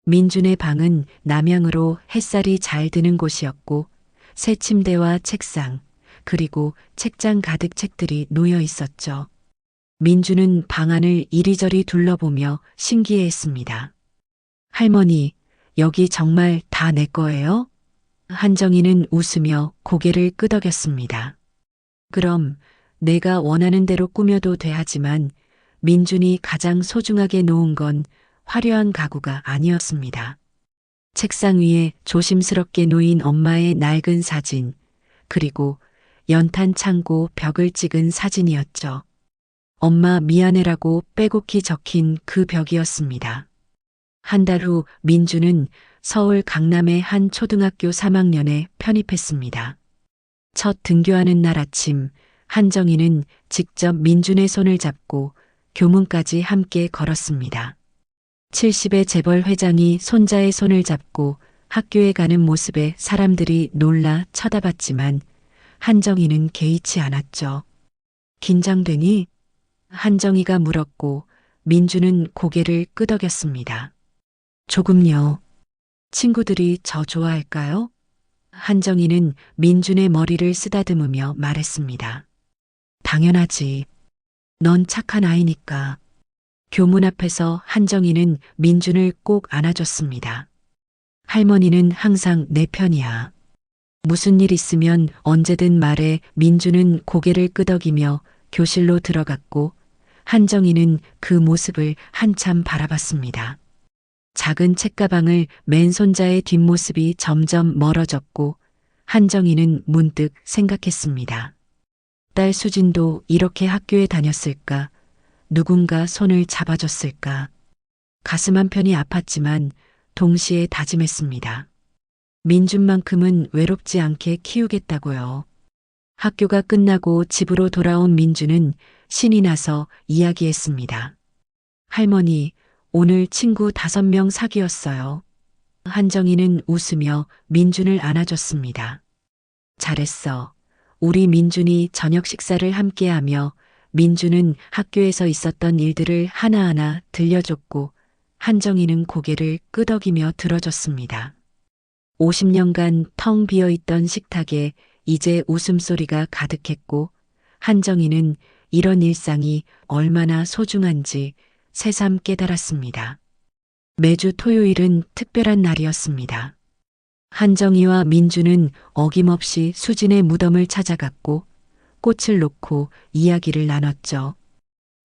민준의 방은 남향으로 햇살이 잘 드는 곳이었고 새 침대와 책상, 그리고 책장 가득 책들이 놓여 있었죠. 민준은 방 안을 이리저리 둘러보며 신기해했습니다. 할머니, 여기 정말 다 내 거예요? 한정희는 웃으며 고개를 끄덕였습니다. 그럼 내가 원하는 대로 꾸며도 돼. 하지만 민준이 가장 소중하게 놓은 건 화려한 가구가 아니었습니다. 책상 위에 조심스럽게 놓인 엄마의 낡은 사진, 그리고 연탄 창고 벽을 찍은 사진이었죠. 엄마 미안해라고 빼곡히 적힌 그 벽이었습니다. 한 달 후 민준은 서울 강남의 한 초등학교 3학년에 편입했습니다. 첫 등교하는 날 아침, 한정희는 직접 민준의 손을 잡고 교문까지 함께 걸었습니다. 70의 재벌 회장이 손자의 손을 잡고 학교에 가는 모습에 사람들이 놀라 쳐다봤지만 한정희는 개의치 않았죠. 긴장되니? 한정희가 물었고 민주는 고개를 끄덕였습니다. 조금요. 친구들이 저 좋아할까요? 한정희는 민준의 머리를 쓰다듬으며 말했습니다. 당연하지. 넌 착한 아이니까. 교문 앞에서 한정희는 민준을 꼭 안아줬습니다. 할머니는 항상 내 편이야. 무슨 일 있으면 언제든 말해. 민준은 고개를 끄덕이며 교실로 들어갔고 한정희는 그 모습을 한참 바라봤습니다. 작은 책가방을 맨 손자의 뒷모습이 점점 멀어졌고 한정희는 문득 생각했습니다. 딸 수진도 이렇게 학교에 다녔을까? 누군가 손을 잡아줬을까? 가슴 한편이 아팠지만 동시에 다짐했습니다. 민준만큼은 외롭지 않게 키우겠다고요. 학교가 끝나고 집으로 돌아온 민준은 신이 나서 이야기했습니다. 할머니, 오늘 친구 5명 사귀었어요. 한정희는 웃으며 민준을 안아줬습니다. 잘했어. 우리 민준이 저녁 식사를 함께하며 민준은 학교에서 있었던 일들을 하나하나 들려줬고 한정희는 고개를 끄덕이며 들어줬습니다. 50년간 텅 비어있던 식탁에 이제 웃음소리가 가득했고 한정희는 이런 일상이 얼마나 소중한지 새삼 깨달았습니다. 매주 토요일은 특별한 날이었습니다. 한정희와 민주는 어김없이 수진의 무덤을 찾아갔고 꽃을 놓고 이야기를 나눴죠.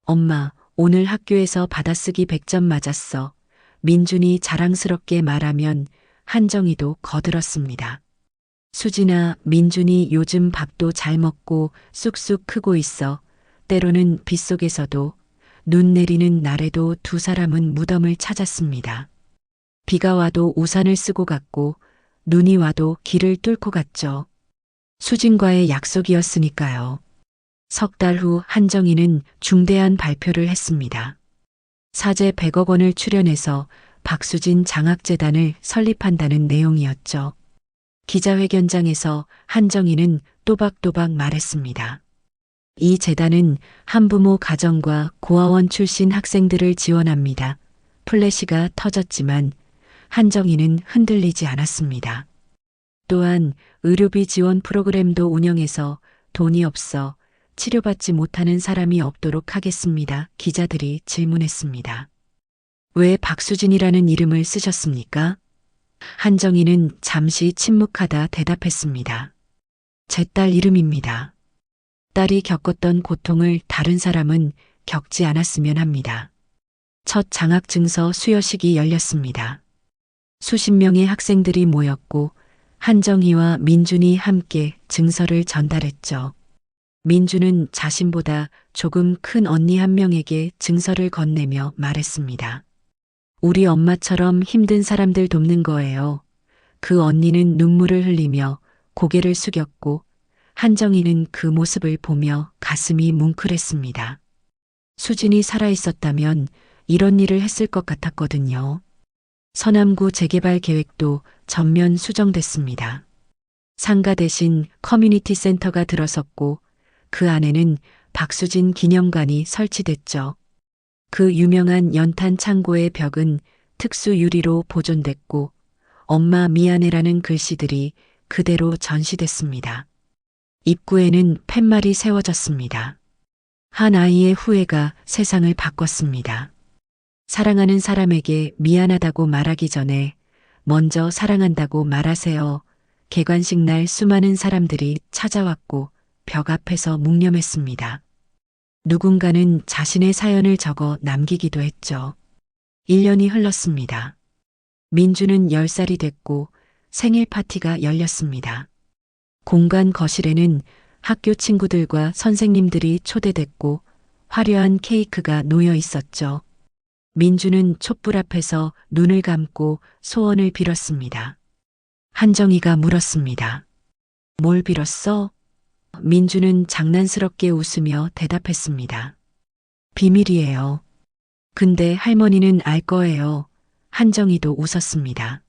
엄마, 오늘 학교에서 받아쓰기 100점 맞았어. 민준이 자랑스럽게 말하면 한정희도 거들었습니다. 수진아, 민준이 요즘 밥도 잘 먹고 쑥쑥 크고 있어. 때로는 빗속에서도 눈 내리는 날에도 두 사람은 무덤을 찾았습니다. 비가 와도 우산을 쓰고 갔고 눈이 와도 길을 뚫고 갔죠. 수진과의 약속이었으니까요. 석 달 후 한정희는 중대한 발표를 했습니다. 사재 100억 원을 출연해서 박수진 장학재단을 설립한다는 내용이었죠. 기자회견장에서 한정희는 또박또박 말했습니다. 이 재단은 한부모 가정과 고아원 출신 학생들을 지원합니다. 플래시가 터졌지만 한정희는 흔들리지 않았습니다. 또한 의료비 지원 프로그램도 운영해서 돈이 없어 치료받지 못하는 사람이 없도록 하겠습니다. 기자들이 질문했습니다. 왜 박수진이라는 이름을 쓰셨습니까? 한정희는 잠시 침묵하다 대답했습니다. 제 딸 이름입니다. 딸이 겪었던 고통을 다른 사람은 겪지 않았으면 합니다. 첫 장학증서 수여식이 열렸습니다. 수십 명의 학생들이 모였고 한정희와 민준이 함께 증서를 전달했죠. 민준은 자신보다 조금 큰 언니 한 명에게 증서를 건네며 말했습니다. 우리 엄마처럼 힘든 사람들 돕는 거예요. 그 언니는 눈물을 흘리며 고개를 숙였고 한정희는 그 모습을 보며 가슴이 뭉클했습니다. 수진이 살아있었다면 이런 일을 했을 것 같았거든요. 서남구 재개발 계획도 전면 수정됐습니다. 상가 대신 커뮤니티 센터가 들어섰고 그 안에는 박수진 기념관이 설치됐죠. 그 유명한 연탄 창고의 벽은 특수 유리로 보존됐고 엄마 미안해라는 글씨들이 그대로 전시됐습니다. 입구에는 팻말이 세워졌습니다. 한 아이의 후회가 세상을 바꿨습니다. 사랑하는 사람에게 미안하다고 말하기 전에 먼저 사랑한다고 말하세요. 개관식 날 수많은 사람들이 찾아왔고 벽 앞에서 묵념했습니다. 누군가는 자신의 사연을 적어 남기기도 했죠. 1년이 흘렀습니다. 민주는 10살이 됐고 생일 파티가 열렸습니다. 공간 거실에는 학교 친구들과 선생님들이 초대됐고 화려한 케이크가 놓여 있었죠. 민주는 촛불 앞에서 눈을 감고 소원을 빌었습니다. 한정희가 물었습니다. 뭘 빌었어? 민주는 장난스럽게 웃으며 대답했습니다. 비밀이에요. 근데 할머니는 알 거예요. 한정희도 웃었습니다.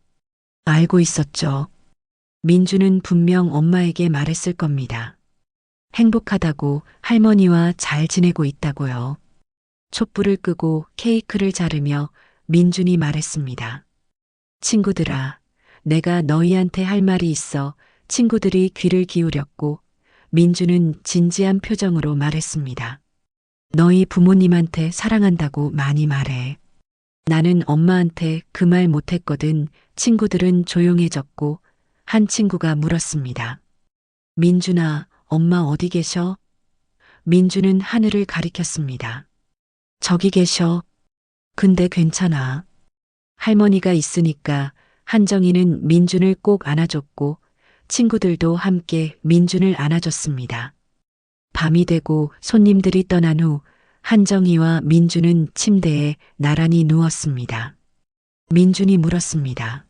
알고 있었죠. 민주는 분명 엄마에게 말했을 겁니다. 행복하다고 할머니와 잘 지내고 있다고요. 촛불을 끄고 케이크를 자르며 민준이 말했습니다. 친구들아, 내가 너희한테 할 말이 있어. 친구들이 귀를 기울였고 민준은 진지한 표정으로 말했습니다. 너희 부모님한테 사랑한다고 많이 말해. 나는 엄마한테 그 말 못했거든. 친구들은 조용해졌고 한 친구가 물었습니다. 민준아, 엄마 어디 계셔? 민준은 하늘을 가리켰습니다. 저기 계셔. 근데 괜찮아. 할머니가 있으니까. 한정이는 민준을 꼭 안아줬고 친구들도 함께 민준을 안아줬습니다. 밤이 되고 손님들이 떠난 후 한정이와 민준은 침대에 나란히 누웠습니다. 민준이 물었습니다.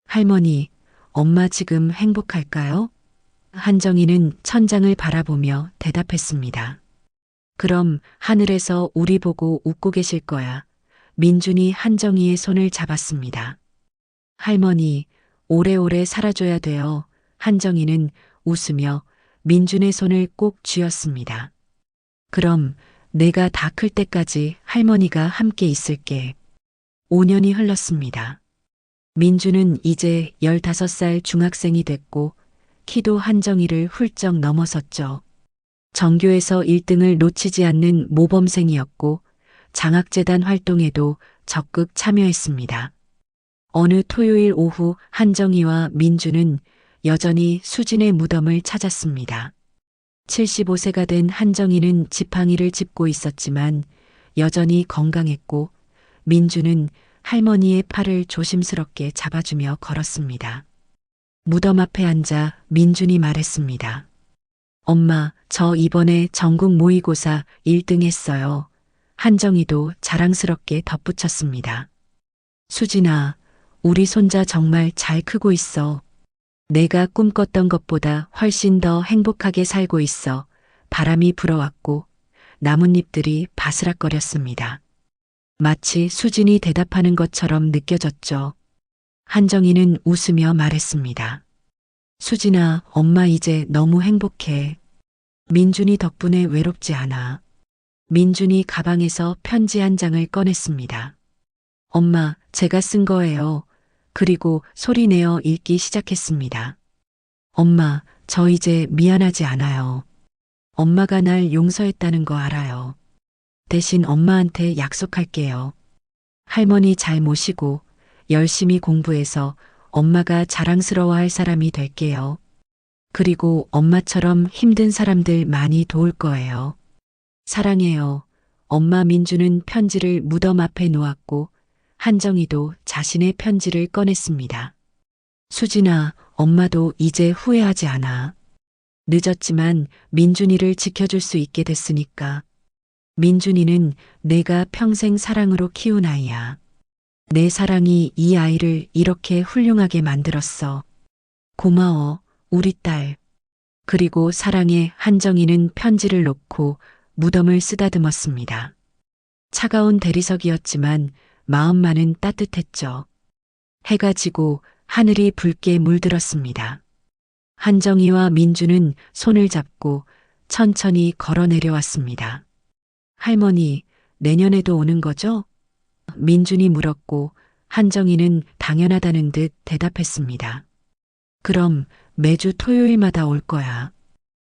할머니, 엄마 지금 행복할까요? 한정이는 천장을 바라보며 대답했습니다. 그럼 하늘에서 우리 보고 웃고 계실 거야. 민준이 한정이의 손을 잡았습니다. 할머니, 오래오래 살아줘야 돼요. 한정이는 웃으며 민준의 손을 꼭 쥐었습니다. 그럼 내가 다 클 때까지 할머니가 함께 있을게. 5년이 흘렀습니다. 민준은 이제 15살 중학생이 됐고 키도 한정이를 훌쩍 넘어섰죠. 전교에서 1등을 놓치지 않는 모범생이었고 장학재단 활동에도 적극 참여했습니다. 어느 토요일 오후 한정이와 민준은 여전히 수진의 무덤을 찾았습니다. 75세가 된 한정이는 지팡이를 짚고 있었지만 여전히 건강했고 민준은 할머니의 팔을 조심스럽게 잡아주며 걸었습니다. 무덤 앞에 앉아 민준이 말했습니다. 엄마, 저 이번에 전국 모의고사 1등 했어요. 한정이도 자랑스럽게 덧붙였습니다. 수진아, 우리 손자 정말 잘 크고 있어. 내가 꿈꿨던 것보다 훨씬 더 행복하게 살고 있어. 바람이 불어왔고 나뭇잎들이 바스락거렸습니다. 마치 수진이 대답하는 것처럼 느껴졌죠. 한정이는 웃으며 말했습니다. 수진아, 엄마 이제 너무 행복해. 민준이 덕분에 외롭지 않아. 민준이 가방에서 편지 한 장을 꺼냈습니다. 엄마, 제가 쓴 거예요. 그리고 소리내어 읽기 시작했습니다. 엄마, 저 이제 미안하지 않아요. 엄마가 날 용서했다는 거 알아요. 대신 엄마한테 약속할게요. 할머니 잘 모시고 열심히 공부해서 엄마가 자랑스러워할 사람이 될게요. 그리고 엄마처럼 힘든 사람들 많이 도울 거예요. 사랑해요. 엄마. 민준은 편지를 무덤 앞에 놓았고 한정이도 자신의 편지를 꺼냈습니다. 수진아, 엄마도 이제 후회하지 않아. 늦었지만 민준이를 지켜줄 수 있게 됐으니까. 민준이는 내가 평생 사랑으로 키운 아이야. 내 사랑이 이 아이를 이렇게 훌륭하게 만들었어. 고마워, 우리 딸. 그리고 사랑해. 한정이는 편지를 놓고 무덤을 쓰다듬었습니다. 차가운 대리석이었지만 마음만은 따뜻했죠. 해가 지고 하늘이 붉게 물들었습니다. 한정이와 민준은 손을 잡고 천천히 걸어 내려왔습니다. 할머니, 내년에도 오는 거죠? 민준이 물었고 한정이는 당연하다는 듯 대답했습니다. 그럼 매주 토요일마다 올 거야.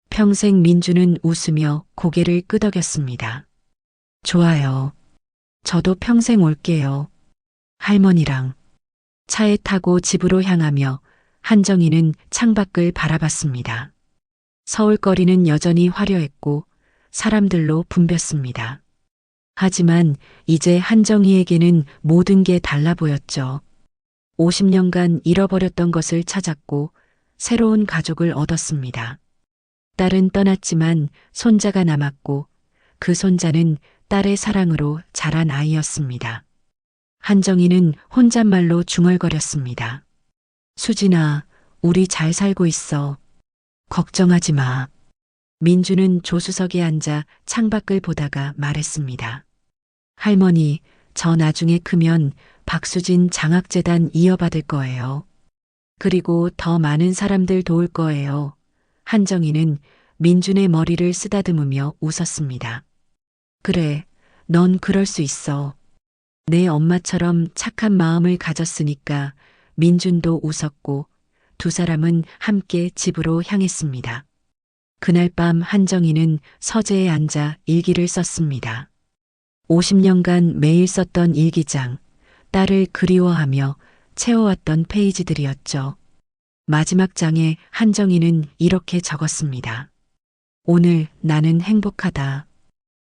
평생. 민준은 웃으며 고개를 끄덕였습니다. 좋아요. 저도 평생 올게요. 할머니랑. 차에 타고 집으로 향하며 한정이는 창밖을 바라봤습니다. 서울거리는 여전히 화려했고 사람들로 붐볐습니다. 하지만 이제 한정이에게는 모든 게 달라 보였죠. 50년간 잃어버렸던 것을 찾았고 새로운 가족을 얻었습니다. 딸은 떠났지만 손자가 남았고 그 손자는 딸의 사랑으로 자란 아이였습니다. 한정이는 혼잣말로 중얼거렸습니다. 수진아, 우리 잘 살고 있어. 걱정하지 마. 민주는 조수석에 앉아 창밖을 보다가 말했습니다. 할머니, 저 나중에 크면 박수진 장학재단 이어받을 거예요. 그리고 더 많은 사람들 도울 거예요. 한정이는 민준의 머리를 쓰다듬으며 웃었습니다. 그래, 넌 그럴 수 있어. 내 엄마처럼 착한 마음을 가졌으니까 민준도 웃었고 두 사람은 함께 집으로 향했습니다. 그날 밤 한정희는 서재에 앉아 일기를 썼습니다. 50년간 매일 썼던 일기장, 딸을 그리워하며 채워왔던 페이지들이었죠. 마지막 장에 한정희는 이렇게 적었습니다. 오늘 나는 행복하다.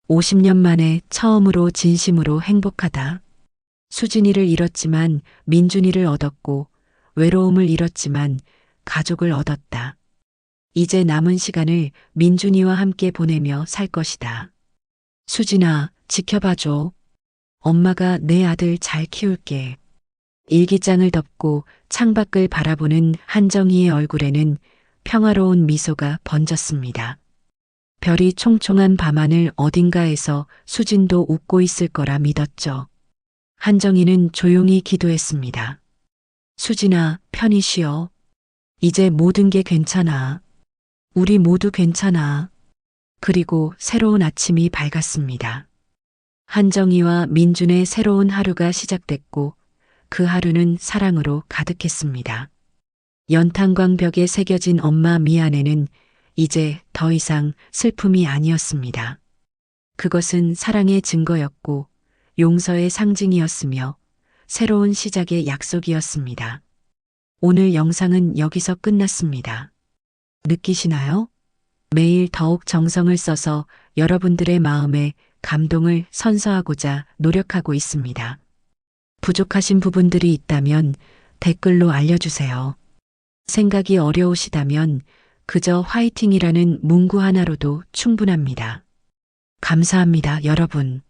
50년 만에 처음으로 진심으로 행복하다. 수진이를 잃었지만 민준이를 얻었고 외로움을 잃었지만 가족을 얻었다. 이제 남은 시간을 민준이와 함께 보내며 살 것이다. 수진아, 지켜봐줘. 엄마가 내 아들 잘 키울게. 일기장을 덮고 창밖을 바라보는 한정희의 얼굴에는 평화로운 미소가 번졌습니다. 별이 총총한 밤하늘 어딘가에서 수진도 웃고 있을 거라 믿었죠. 한정희는 조용히 기도했습니다. 수진아, 편히 쉬어. 이제 모든 게 괜찮아. 우리 모두 괜찮아. 그리고 새로운 아침이 밝았습니다. 한정희와 민준의 새로운 하루가 시작됐고 그 하루는 사랑으로 가득했습니다. 연탄광 벽에 새겨진 엄마 미안해는 이제 더 이상 슬픔이 아니었습니다. 그것은 사랑의 증거였고 용서의 상징이었으며 새로운 시작의 약속이었습니다. 오늘 영상은 여기서 끝났습니다. 느끼시나요? 매일 더욱 정성을 써서 여러분들의 마음에 감동을 선사하고자 노력하고 있습니다. 부족하신 부분들이 있다면 댓글로 알려주세요. 생각이 어려우시다면 그저 화이팅이라는 문구 하나로도 충분합니다. 감사합니다, 여러분.